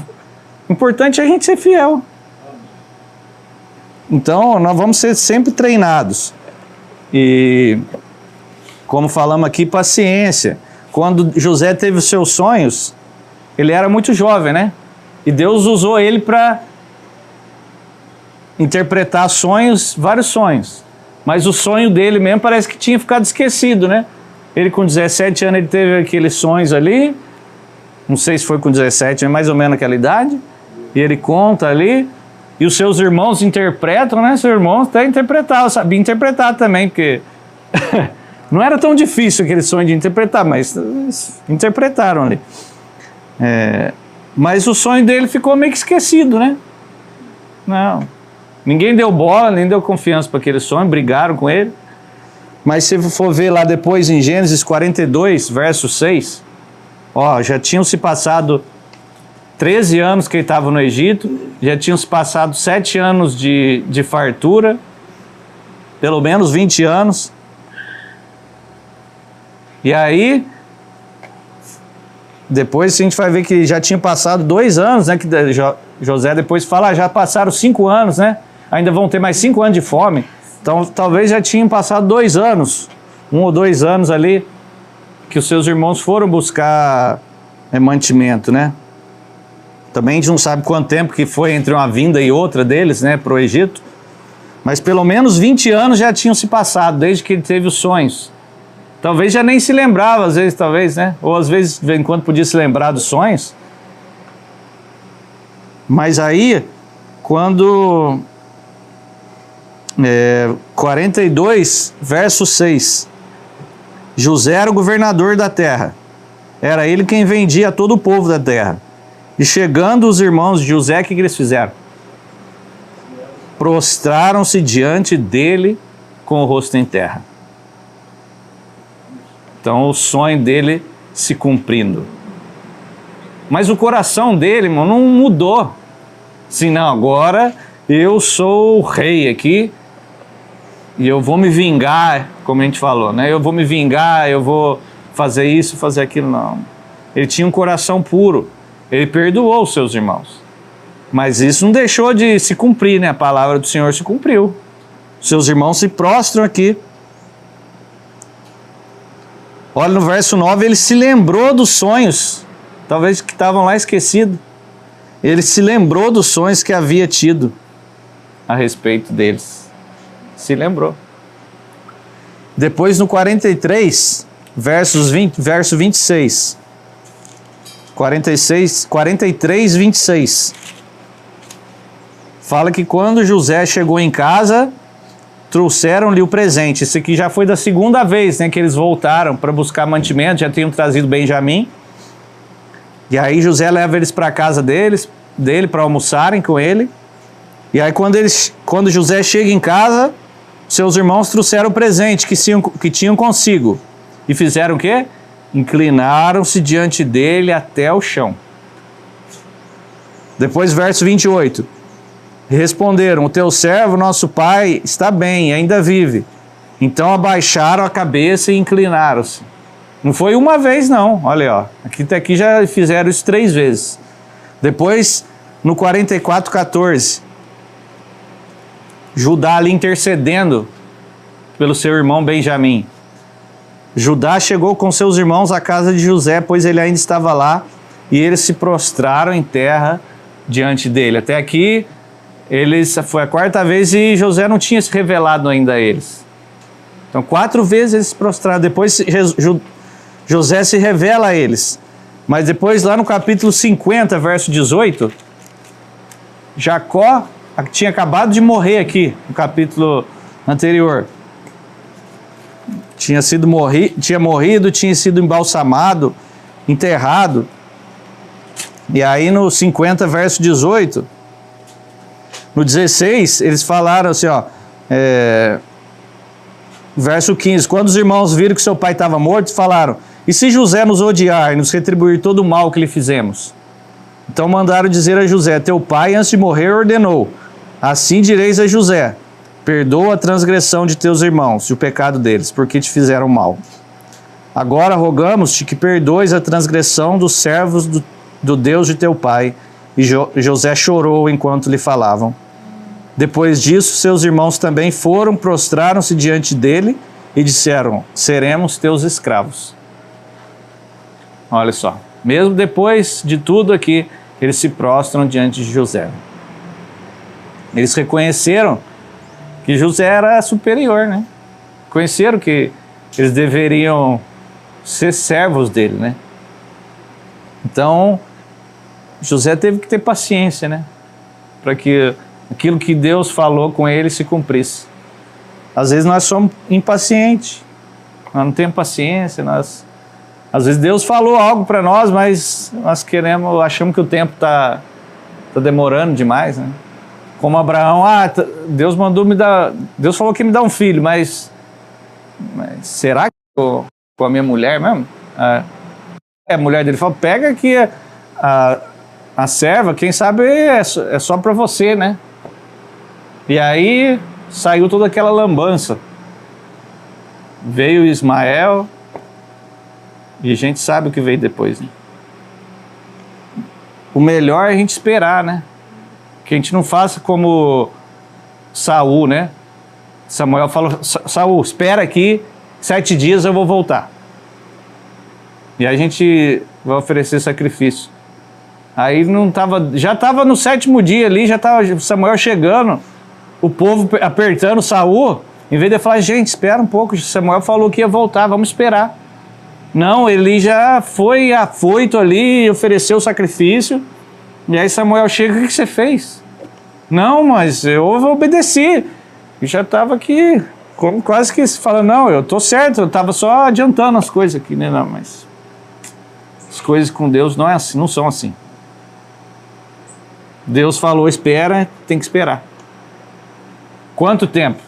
o importante é a gente ser fiel. Então, nós vamos ser sempre treinados. E, como falamos aqui, paciência. Quando José teve os seus sonhos, ele era muito jovem, né? E Deus usou ele para interpretar sonhos, vários sonhos. Mas o sonho dele mesmo parece que tinha ficado esquecido, né? Ele com 17 anos, ele teve aqueles sonhos ali. Não sei se foi com 17, é mais ou menos aquela idade. E ele conta ali. E os seus irmãos interpretam, né? Seus irmãos até interpretavam, sabia interpretar também, porque não era tão difícil aquele sonho de interpretar, mas interpretaram ali. Mas o sonho dele ficou meio que esquecido, né? Não. Ninguém deu bola, nem deu confiança para aquele sonho, brigaram com ele. Mas se for ver lá depois em Gênesis 42, verso 6, já tinham se passado 13 anos que ele estava no Egito, já tinham se passado 7 anos de fartura, pelo menos 20 anos. E aí, depois a gente vai ver que já tinha passado 2 anos, né? Que José depois fala, já passaram 5 anos, né? Ainda vão ter mais 5 anos de fome. Então, talvez já tinham passado 2 anos, 1 ou 2 anos ali, que os seus irmãos foram buscar mantimento, né? Também a gente não sabe quanto tempo que foi entre uma vinda e outra deles, né, para o Egito. Mas pelo menos 20 anos já tinham se passado, desde que ele teve os sonhos. Talvez já nem se lembrava, às vezes, talvez, né? Ou às vezes, de vez em quando, podia se lembrar dos sonhos. Mas aí, quando... 42, verso 6. José era o governador da terra. Era ele quem vendia a todo o povo da terra. E chegando os irmãos de José, o que eles fizeram? Prostraram-se diante dele com o rosto em terra. Então o sonho dele se cumprindo. Mas o coração dele, irmão, não mudou. Assim, não, agora eu sou o rei aqui e eu vou me vingar, como a gente falou, né? Eu vou me vingar, eu vou fazer isso, fazer aquilo, não. Ele tinha um coração puro. Ele perdoou os seus irmãos. Mas isso não deixou de se cumprir, né? A palavra do Senhor se cumpriu. Seus irmãos se prostram aqui. Olha no verso 9, ele se lembrou dos sonhos, talvez que estavam lá esquecidos. Ele se lembrou dos sonhos que havia tido a respeito deles. Se lembrou. Depois no 43, verso 26. 43, 26. Fala que quando José chegou em casa, trouxeram-lhe o presente. Isso aqui já foi da segunda vez, né, que eles voltaram para buscar mantimento, já tinham trazido Benjamim. E aí José leva eles para a casa dele para almoçarem com ele. E aí quando José chega em casa, seus irmãos trouxeram o presente que tinham consigo. E fizeram o quê? Inclinaram-se diante dele até o chão. Depois verso 28. Responderam, o teu servo, nosso pai, está bem, ainda vive. Então abaixaram a cabeça e inclinaram-se. Não foi uma vez não, olha ó, aqui já fizeram isso 3 vezes. Depois, no 44:14, Judá ali intercedendo pelo seu irmão Benjamim. Judá chegou com seus irmãos à casa de José, pois ele ainda estava lá, e eles se prostraram em terra diante dele. Até aqui, foi a 4ª vez e José não tinha se revelado ainda a eles. Então 4 vezes eles se prostraram. Depois José se revela a eles. Mas depois, lá no capítulo 50, verso 18, Jacó tinha acabado de morrer aqui, no capítulo anterior. Tinha morrido, tinha sido embalsamado, enterrado. E aí no 50, verso 18, no 16, eles falaram assim, ó, verso 15, quando os irmãos viram que seu pai estava morto, falaram, e se José nos odiar e nos retribuir todo o mal que lhe fizemos? Então mandaram dizer a José, teu pai antes de morrer ordenou, assim direis a José, perdoa a transgressão de teus irmãos e o pecado deles, porque te fizeram mal. Agora rogamos-te que perdoes a transgressão dos servos do Deus de teu pai. E José chorou enquanto lhe falavam. Depois disso, seus irmãos também foram, prostraram-se diante dele e disseram, seremos teus escravos. Olha só, mesmo depois de tudo aqui, eles se prostram diante de José. Eles reconheceram que José era superior, né? Conheceram que eles deveriam ser servos dele, né? Então, José teve que ter paciência, né? Para que aquilo que Deus falou com ele se cumprisse. Às vezes nós somos impacientes, nós não temos paciência, às vezes Deus falou algo para nós, mas nós achamos que o tempo está demorando demais, né? Como Abraão, Deus Deus falou que ia me dar um filho, mas será que eu com a minha mulher mesmo? A mulher dele falou, pega aqui a serva, quem sabe é só para você, né? E aí saiu toda aquela lambança. Veio Ismael e a gente sabe o que veio depois, né? O melhor é a gente esperar, né? Que a gente não faça como Saul, né? Samuel falou, Saul, espera aqui, 7 dias eu vou voltar. E aí a gente vai oferecer sacrifício. Aí já estava no 7º dia ali, já estava Samuel chegando, o povo apertando Saul, em vez de falar, gente, espera um pouco, Samuel falou que ia voltar, vamos esperar. Não, ele já foi afoito ali, ofereceu o sacrifício, e aí Samuel chega, o que você fez? Não, mas eu obedeci. E já estava aqui, quase que falando, não, eu estou certo, eu estava só adiantando as coisas aqui, né? Não, mas as coisas com Deus não é assim, não são assim. Deus falou, espera, tem que esperar. Quanto tempo?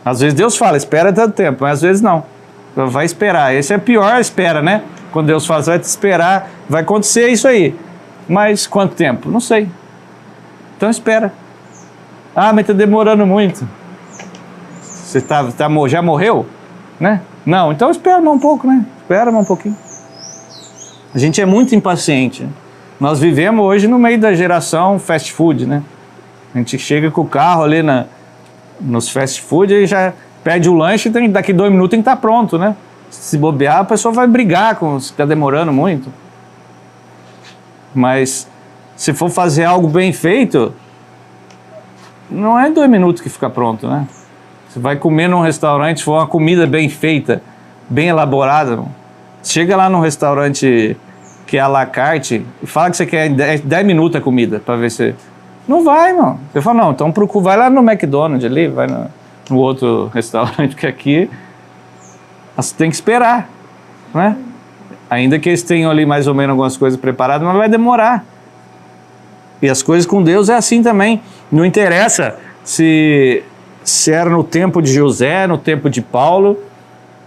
Às vezes Deus fala, espera tanto tempo, mas às vezes não. Vai esperar. Esse é a pior espera, né? Quando Deus fala, você vai te esperar, vai acontecer isso aí. Mas quanto tempo? Não sei. Então espera. Mas está demorando muito. Você já morreu? Né? Não, então espera mais um pouco, né? Espera mais um pouquinho. A gente é muito impaciente. Nós vivemos hoje no meio da geração fast food, né? A gente chega com o carro ali nos fast food e já pede o lanche e daqui 2 minutos tem que estar pronto, né? Se bobear, a pessoa vai brigar se está demorando muito. Mas se for fazer algo bem feito, não é 2 minutos que fica pronto, né? Você vai comer num restaurante, se for uma comida bem feita, bem elaborada, chega lá num restaurante que é à la carte e fala que você quer 10 minutos a comida para ver se... Não vai, não. Você fala, não, então vai lá no McDonald's ali, vai no outro restaurante, que aqui você tem que esperar, né? Ainda que eles tenham ali mais ou menos algumas coisas preparadas, mas vai demorar. E as coisas com Deus é assim também. Não interessa se era no tempo de José, no tempo de Paulo,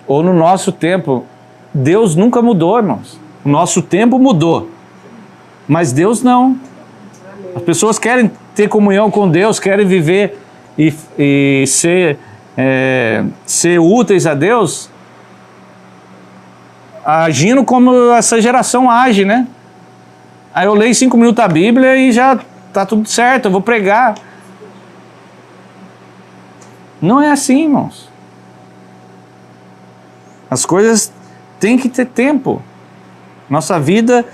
ou no nosso tempo. Deus nunca mudou, irmãos. O nosso tempo mudou, mas Deus não. As pessoas querem ter comunhão com Deus, querem viver e ser ser úteis a Deus, agindo como essa geração age, né? Aí eu leio 5 minutos a Bíblia e já tá tudo certo, eu vou pregar. Não é assim, irmãos. As coisas têm que ter tempo. Nossa vida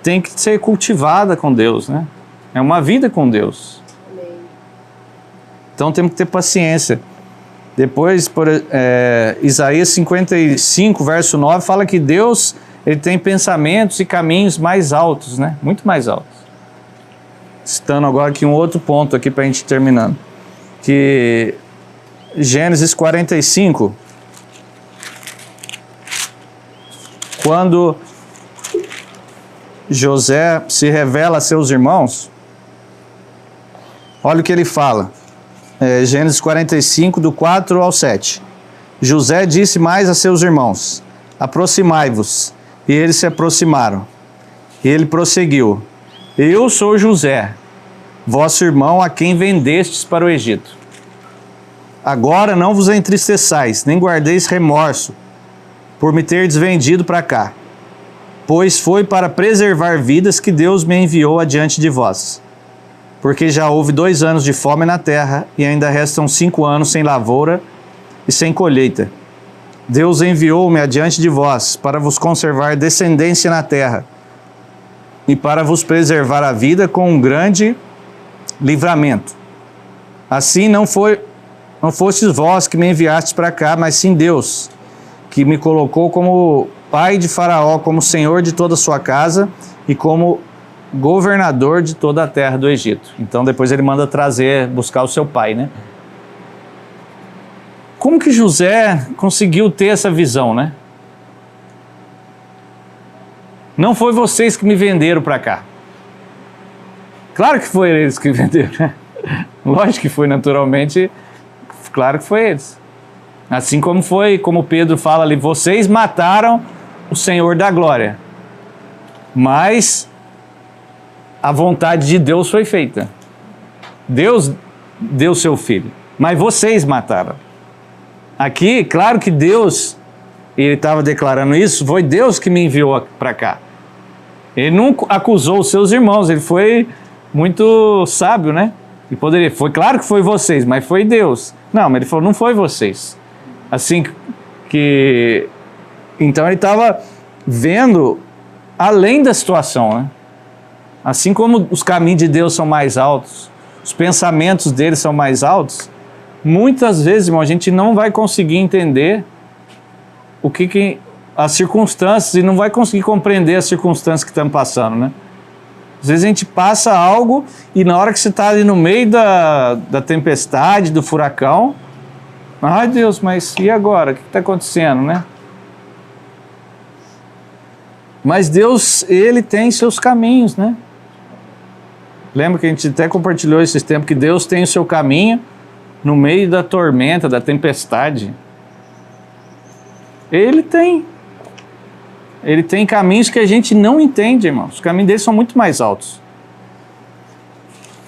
tem que ser cultivada com Deus, né? É uma vida com Deus. Então temos que ter paciência. Depois, Isaías 55, verso 9, fala que Deus, ele tem pensamentos e caminhos mais altos, né? Muito mais altos. Citando agora aqui um outro ponto aqui para a gente ir terminando. Que Gênesis 45, quando José se revela a seus irmãos, olha o que ele fala. Gênesis 45, do 4 ao 7. José disse mais a seus irmãos: aproximai-vos. E eles se aproximaram. E ele prosseguiu: eu sou José, vosso irmão, a quem vendestes para o Egito. Agora não vos entristeçais, nem guardeis remorso, por me terdes vendido para cá, pois foi para preservar vidas que Deus me enviou adiante de vós. Porque já houve 2 anos de fome na terra, e ainda restam 5 anos sem lavoura e sem colheita. Deus enviou-me adiante de vós, para vos conservar descendência na terra, e para vos preservar a vida com um grande livramento. Assim não fostes vós que me enviastes para cá, mas sim Deus, que me colocou como pai de Faraó, como senhor de toda a sua casa e como governador de toda a terra do Egito. Então depois ele manda buscar o seu pai, né? Como que José conseguiu ter essa visão, né? Não foi vocês que me venderam para cá. Claro que foi eles que venderam, né? Lógico que foi, naturalmente. Claro que foi eles. Assim como foi, como Pedro fala ali, vocês mataram o Senhor da glória. Mas a vontade de Deus foi feita. Deus deu seu filho, mas vocês mataram. Aqui, claro que Deus, ele estava declarando isso, foi Deus que me enviou para cá. Ele não acusou os seus irmãos, ele foi muito sábio, né? Foi claro que foi vocês, mas foi Deus. Não, mas ele falou, não foi vocês. Assim que... Então ele estava vendo além da situação, né? Assim como os caminhos de Deus são mais altos, os pensamentos dele são mais altos, muitas vezes, irmão, a gente não vai conseguir entender as circunstâncias e não vai conseguir compreender as circunstâncias que estamos passando, né? Às vezes a gente passa algo e na hora que você está ali no meio da tempestade, do furacão, ai Deus, mas e agora? O que está acontecendo, né? Mas Deus, ele tem seus caminhos, né? Lembra que a gente até compartilhou esses tempos que Deus tem o seu caminho no meio da tormenta, da tempestade. Ele tem. Ele tem caminhos que a gente não entende, irmão. Os caminhos dele são muito mais altos.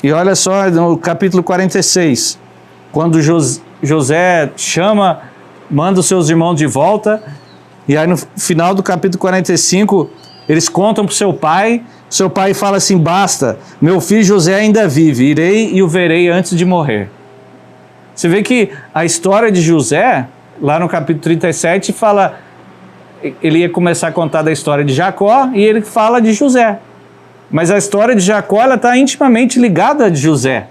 E olha só, no capítulo 46, quando José manda os seus irmãos de volta, e aí no final do capítulo 45, eles contam para o seu pai fala assim, basta, meu filho José ainda vive, irei e o verei antes de morrer. Você vê que a história de José, lá no capítulo 37, fala, ele ia começar a contar da história de Jacó, e ele fala de José. Mas a história de Jacó, ela está intimamente ligada a de José.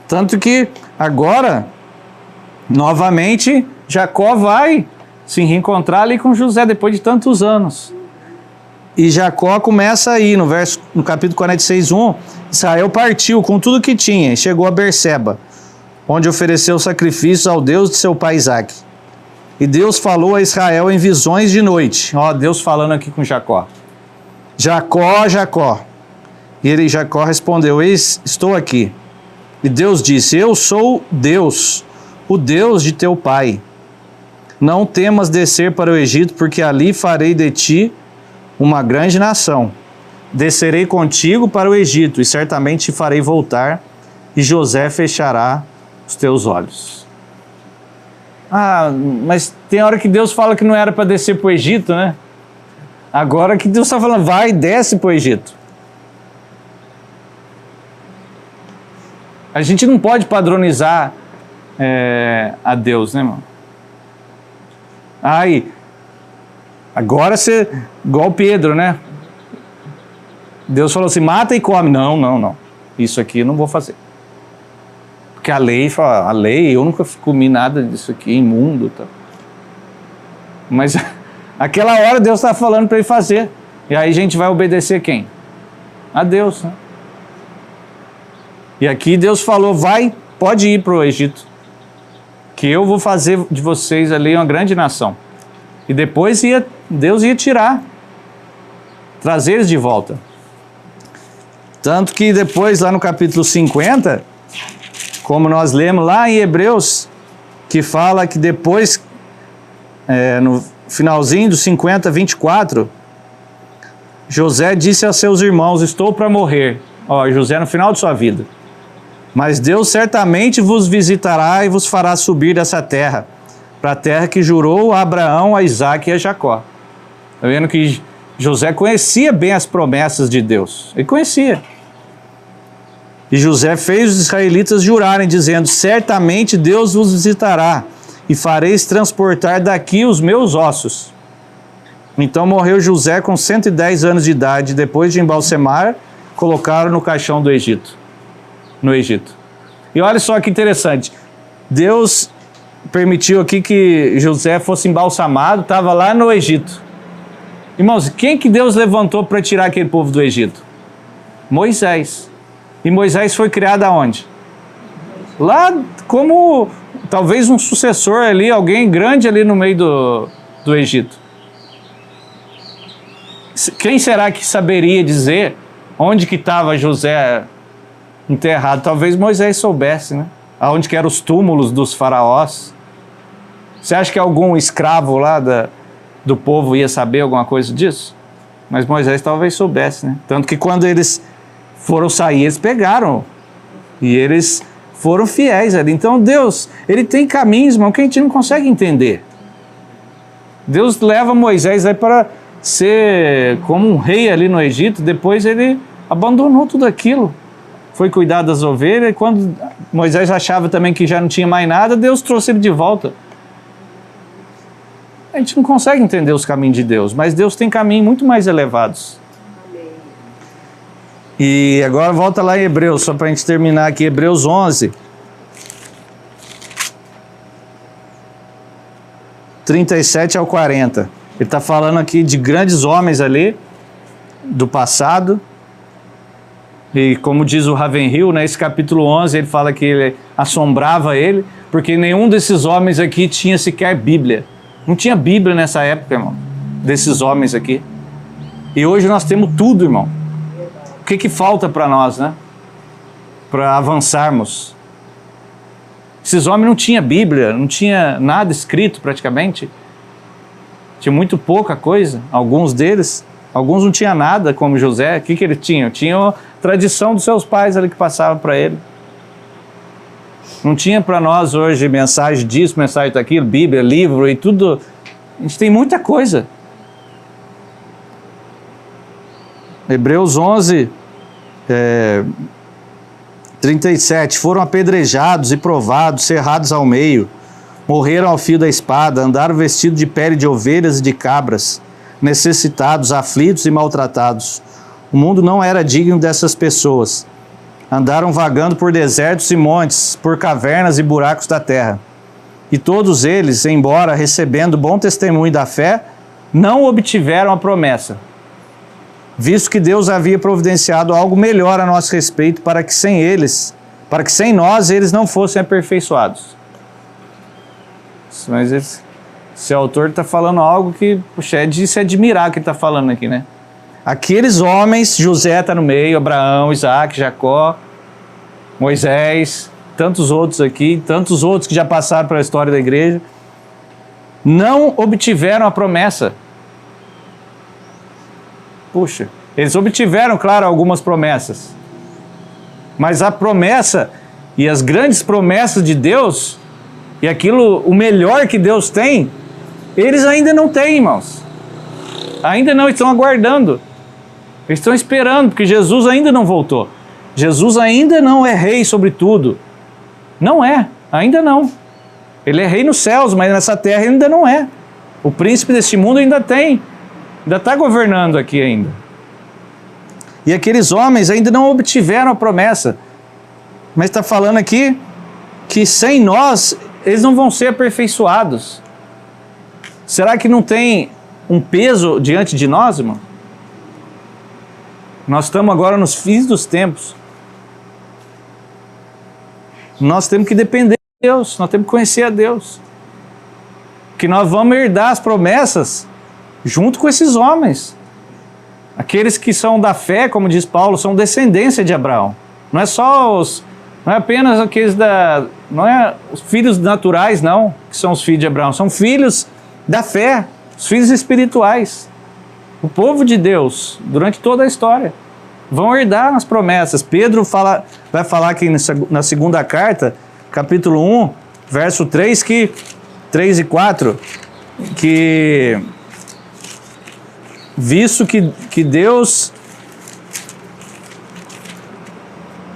Tanto que agora, novamente, Jacó vai se reencontrar ali com José, depois de tantos anos. E Jacó começa aí, no capítulo 46, 1, Israel partiu com tudo que tinha e chegou a Berseba, onde ofereceu sacrifícios ao Deus de seu pai Isaque. E Deus falou a Israel em visões de noite. Ó, Deus falando aqui com Jacó. Jacó, Jacó. E Jacó respondeu, eis, estou aqui. E Deus disse, eu sou Deus, o Deus de teu pai. Não temas descer para o Egito, porque ali farei de ti uma grande nação. Descerei contigo para o Egito, e certamente te farei voltar, e José fechará os teus olhos. Ah, mas tem hora que Deus fala que não era para descer para o Egito, né? Agora que Deus está falando, vai, desce para o Egito. A gente não pode padronizar a Deus, né, irmão? Ai, agora você, igual Pedro, né? Deus falou assim, mata e come. Não, não, não. Isso aqui eu não vou fazer. Porque a lei fala, a lei, eu nunca comi nada disso aqui, imundo. Tá? Mas aquela hora Deus está falando para ele fazer. E aí a gente vai obedecer quem? A Deus, né? E aqui Deus falou, vai, pode ir para o Egito, que eu vou fazer de vocês ali uma grande nação. E depois Deus ia tirar, trazer eles de volta. Tanto que depois, lá no capítulo 50, como nós lemos lá em Hebreus, que fala que depois, no finalzinho do 50, 24, José disse a seus irmãos, estou para morrer. Ó, José no final de sua vida. Mas Deus certamente vos visitará e vos fará subir dessa terra, para a terra que jurou a Abraão, a Isaque e a Jacó. Está vendo que José conhecia bem as promessas de Deus. Ele conhecia. E José fez os israelitas jurarem, dizendo, certamente Deus vos visitará e fareis transportar daqui os meus ossos. Então morreu José com 110 anos de idade, depois de embalsemar, colocaram no caixão do Egito. No Egito. E olha só que interessante, Deus permitiu aqui que José fosse embalsamado, estava lá no Egito. Irmãos, quem que Deus levantou para tirar aquele povo do Egito? Moisés. E Moisés foi criado aonde? Lá como talvez um sucessor ali, alguém grande ali no meio do Egito. Quem será que saberia dizer onde que estava José enterrado? Talvez Moisés soubesse, né? Aonde que eram os túmulos dos faraós. Você acha que algum escravo lá do povo ia saber alguma coisa disso? Mas Moisés talvez soubesse, né? Tanto que quando eles foram sair, eles pegaram. E eles foram fiéis ali. Então Deus, Ele tem caminhos, irmão, que a gente não consegue entender. Deus leva Moisés aí para ser como um rei ali no Egito. Depois ele abandonou tudo aquilo. Foi cuidar das ovelhas. E quando Moisés achava também que já não tinha mais nada, Deus trouxe ele de volta. A gente não consegue entender os caminhos de Deus, mas Deus tem caminhos muito mais elevados. Amém. E agora volta lá em Hebreus, só para a gente terminar aqui, Hebreus 11. 37 ao 40. Ele está falando aqui de grandes homens ali, do passado. E como diz o Ravenhill, né, esse capítulo 11, ele fala que ele assombrava ele, porque nenhum desses homens aqui tinha sequer Bíblia. Não tinha Bíblia nessa época, irmão, desses homens aqui. E hoje nós temos tudo, irmão. O que falta para nós, né? Para avançarmos. Esses homens não tinham Bíblia, não tinha nada escrito praticamente. Tinha muito pouca coisa, alguns deles. Alguns não tinham nada, como José. O que ele tinha? Tinha a tradição dos seus pais ali que passava para ele. Não tinha para nós hoje mensagem disso, mensagem daquilo, Bíblia, livro e tudo. A gente tem muita coisa. Hebreus 11, 37. Foram apedrejados e provados, cerrados ao meio. Morreram ao fio da espada, andaram vestidos de pele de ovelhas e de cabras, necessitados, aflitos e maltratados. O mundo não era digno dessas pessoas. Andaram vagando por desertos e montes, por cavernas e buracos da terra. E todos eles, embora recebendo bom testemunho da fé, não obtiveram a promessa, visto que Deus havia providenciado algo melhor a nosso respeito para que sem nós eles não fossem aperfeiçoados. Mas esse autor está falando algo que, puxa, é de se admirar que ele está falando aqui, né? Aqueles homens, José está no meio, Abraão, Isaque, Jacó, Moisés, tantos outros aqui, tantos outros que já passaram pela história da igreja, não obtiveram a promessa. Puxa, eles obtiveram, claro, algumas promessas, mas a promessa e as grandes promessas de Deus E aquilo, o melhor que Deus tem, eles ainda não têm, irmãos. Ainda não, estão aguardando. Eles estão esperando, porque Jesus ainda não voltou. Jesus ainda não é rei sobre tudo. Não é, ainda não. Ele é rei nos céus, mas nessa terra ele ainda não é. O príncipe deste mundo ainda está governando aqui ainda. E aqueles homens ainda não obtiveram a promessa. Mas está falando aqui que sem nós, eles não vão ser aperfeiçoados. Será que não tem um peso diante de nós, irmão? Nós estamos agora nos fins dos tempos. Nós temos que depender de Deus, nós temos que conhecer a Deus. Que nós vamos herdar as promessas junto com esses homens. Aqueles que são da fé, como diz Paulo, são descendência de Abraão. Não é apenas aqueles não é os filhos naturais, não, que são os filhos de Abraão. São filhos da fé, os filhos espirituais. O povo de Deus, durante toda a história, vão herdar as promessas. Pedro vai falar aqui na segunda carta, capítulo 1, verso 3 e 4, que visto que Deus,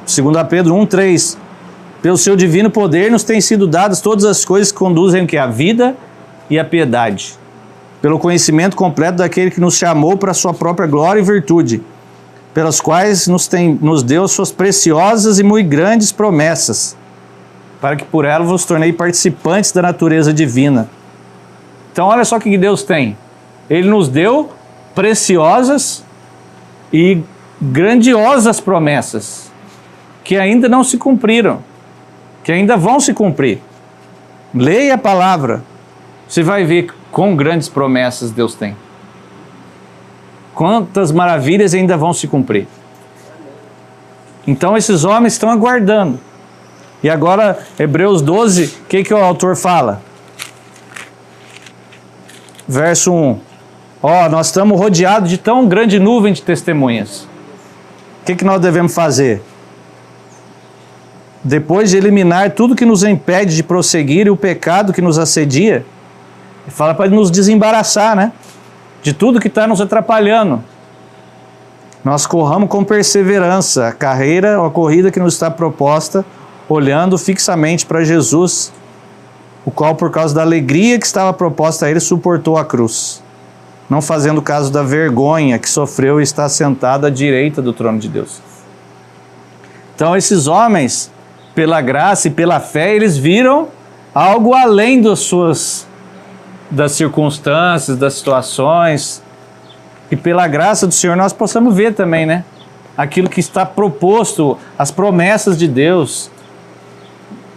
2 Pedro 1, 3, pelo seu divino poder nos têm sido dadas todas as coisas que conduzem à vida e à piedade, pelo conhecimento completo daquele que nos chamou para a sua própria glória e virtude, pelas quais nos deu suas preciosas e muito grandes promessas, para que por ela vos tornei participantes da natureza divina. Então olha só o que Deus tem. Ele nos deu preciosas e grandiosas promessas, que ainda não se cumpriram, que ainda vão se cumprir. Leia a palavra, você vai ver quão grandes promessas Deus tem. Quantas maravilhas ainda vão se cumprir. Então esses homens estão aguardando. E agora, Hebreus 12, o que o autor fala? Verso 1. Nós estamos rodeados de tão grande nuvem de testemunhas. O que nós devemos fazer? Depois de eliminar tudo que nos impede de prosseguir e o pecado que nos assedia, ele fala para nos desembaraçar, né? De tudo que está nos atrapalhando. Nós corramos com perseverança a carreira ou a corrida que nos está proposta, olhando fixamente para Jesus, o qual, por causa da alegria que estava proposta a ele, suportou a cruz, não fazendo caso da vergonha que sofreu e está sentado à direita do trono de Deus. Então esses homens, pela graça e pela fé, eles viram algo além das circunstâncias, das situações, e pela graça do Senhor nós possamos ver também, né? Aquilo que está proposto, as promessas de Deus.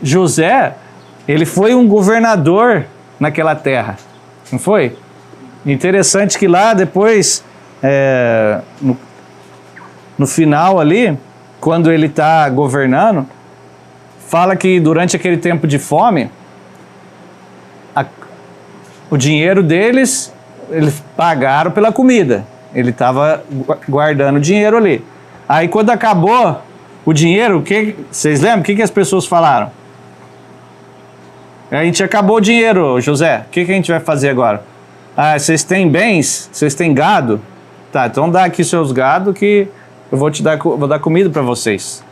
José, ele foi um governador naquela terra, não foi? Interessante que lá depois, no final ali, quando ele está governando, fala que durante aquele tempo de fome, o dinheiro deles, eles pagaram pela comida. Ele estava guardando dinheiro ali. Aí quando acabou o dinheiro, vocês lembram? O que as pessoas falaram? A gente acabou o dinheiro, José. O que a gente vai fazer agora? Vocês têm bens? Vocês têm gado? Tá, então dá aqui seus gado que eu vou dar comida para vocês.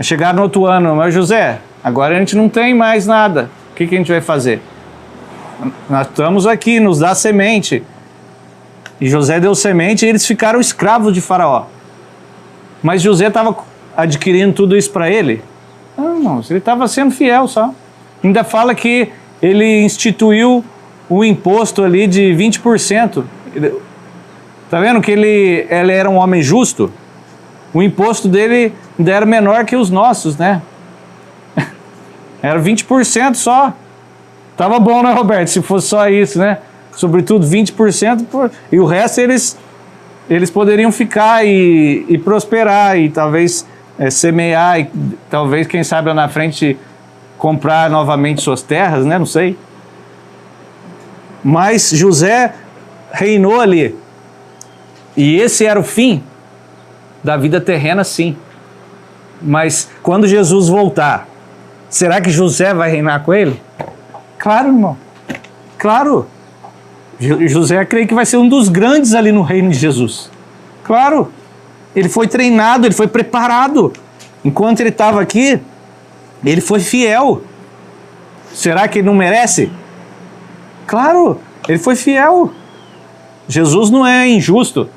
Chegaram no outro ano, mas José, agora a gente não tem mais nada. O que a gente vai fazer? Nós estamos aqui, nos dá semente. E José deu semente e eles ficaram escravos de Faraó. Mas José estava adquirindo tudo isso para ele? Não, ele estava sendo fiel só. Ainda fala que ele instituiu o imposto ali de 20%. Tá vendo que ele era um homem justo? O imposto dele ainda era menor que os nossos, né? Era 20% só. Tava bom, né, Roberto? Se fosse só isso, né? Sobretudo 20%, e o resto eles poderiam ficar e prosperar, e talvez semear, e talvez, quem sabe, lá na frente comprar novamente suas terras, né? Não sei. Mas José reinou ali. E esse era o fim da vida terrena, sim. Mas quando Jesus voltar, Será que José vai reinar com ele? Claro, irmão. Claro. José creio que vai ser um dos grandes ali no reino de Jesus. Claro. Ele foi treinado, ele foi preparado. Enquanto ele estava aqui, ele foi fiel. Será que ele não merece? Claro, ele foi fiel. Jesus não é injusto.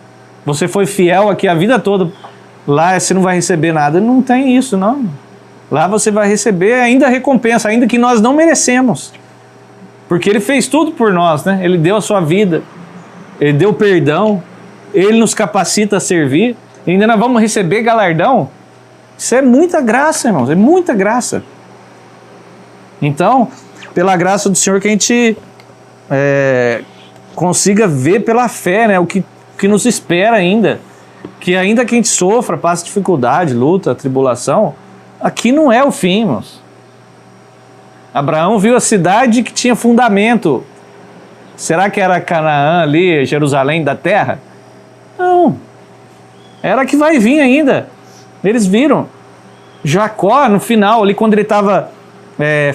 Você foi fiel aqui a vida toda. Lá você não vai receber nada. Não tem isso, não. Lá você vai receber ainda a recompensa, ainda que nós não merecemos. Porque ele fez tudo por nós, né? Ele deu a sua vida. Ele deu perdão. Ele nos capacita a servir. E ainda nós vamos receber galardão. Isso é muita graça, irmãos. É muita graça. Então, pela graça do Senhor que a gente consiga ver pela fé, né? O que nos espera ainda. Que ainda que a gente sofra, passe dificuldade, luta, tribulação, aqui não é o fim, irmãos. Abraão viu a cidade que tinha fundamento. Será que era Canaã ali, Jerusalém da terra? Não. Era a que vai vir ainda. Eles viram. Jacó, no final, ali quando ele estava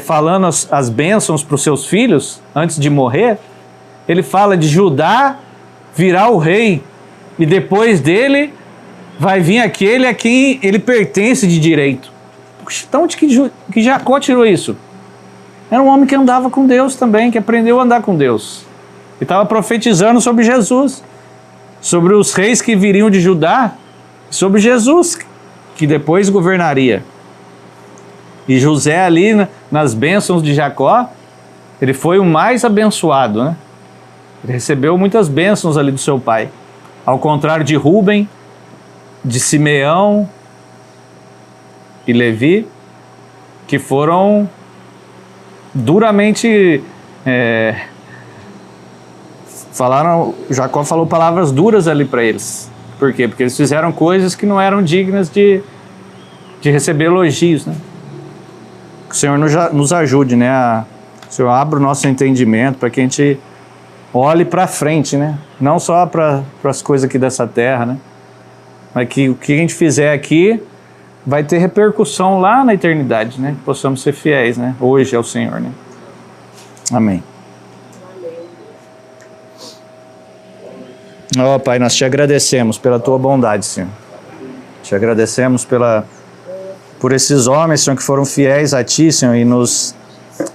falando as bênçãos para os seus filhos, antes de morrer, ele fala de Judá virá o rei, e depois dele vai vir aquele a quem ele pertence de direito. Então, onde que Jacó tirou isso? Era um homem que andava com Deus também, que aprendeu a andar com Deus. E estava profetizando sobre Jesus, sobre os reis que viriam de Judá, sobre Jesus, que depois governaria. E José ali, nas bênçãos de Jacó, ele foi o mais abençoado, né? Ele recebeu muitas bênçãos ali do seu pai. Ao contrário de Rúben, de Simeão e Levi, que foram duramente... Jacó falou palavras duras ali para eles. Por quê? Porque eles fizeram coisas que não eram dignas de receber elogios, né? Que o Senhor nos ajude, né? O Senhor abra o nosso entendimento para que a gente olhe para frente, né? Não só para as coisas aqui dessa terra, né? Mas que o que a gente fizer aqui vai ter repercussão lá na eternidade, né? Que possamos ser fiéis, né? Hoje ao Senhor, né? Amém. Ó, Pai, nós te agradecemos pela tua bondade, Senhor. Te agradecemos por esses homens, Senhor, que foram fiéis a ti, Senhor, e nos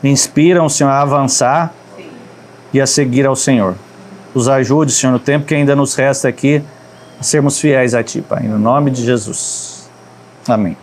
inspiram, Senhor, a avançar e a seguir ao Senhor. Nos ajude, Senhor, no tempo que ainda nos resta aqui, a sermos fiéis a ti, Pai, no nome de Jesus. Amém.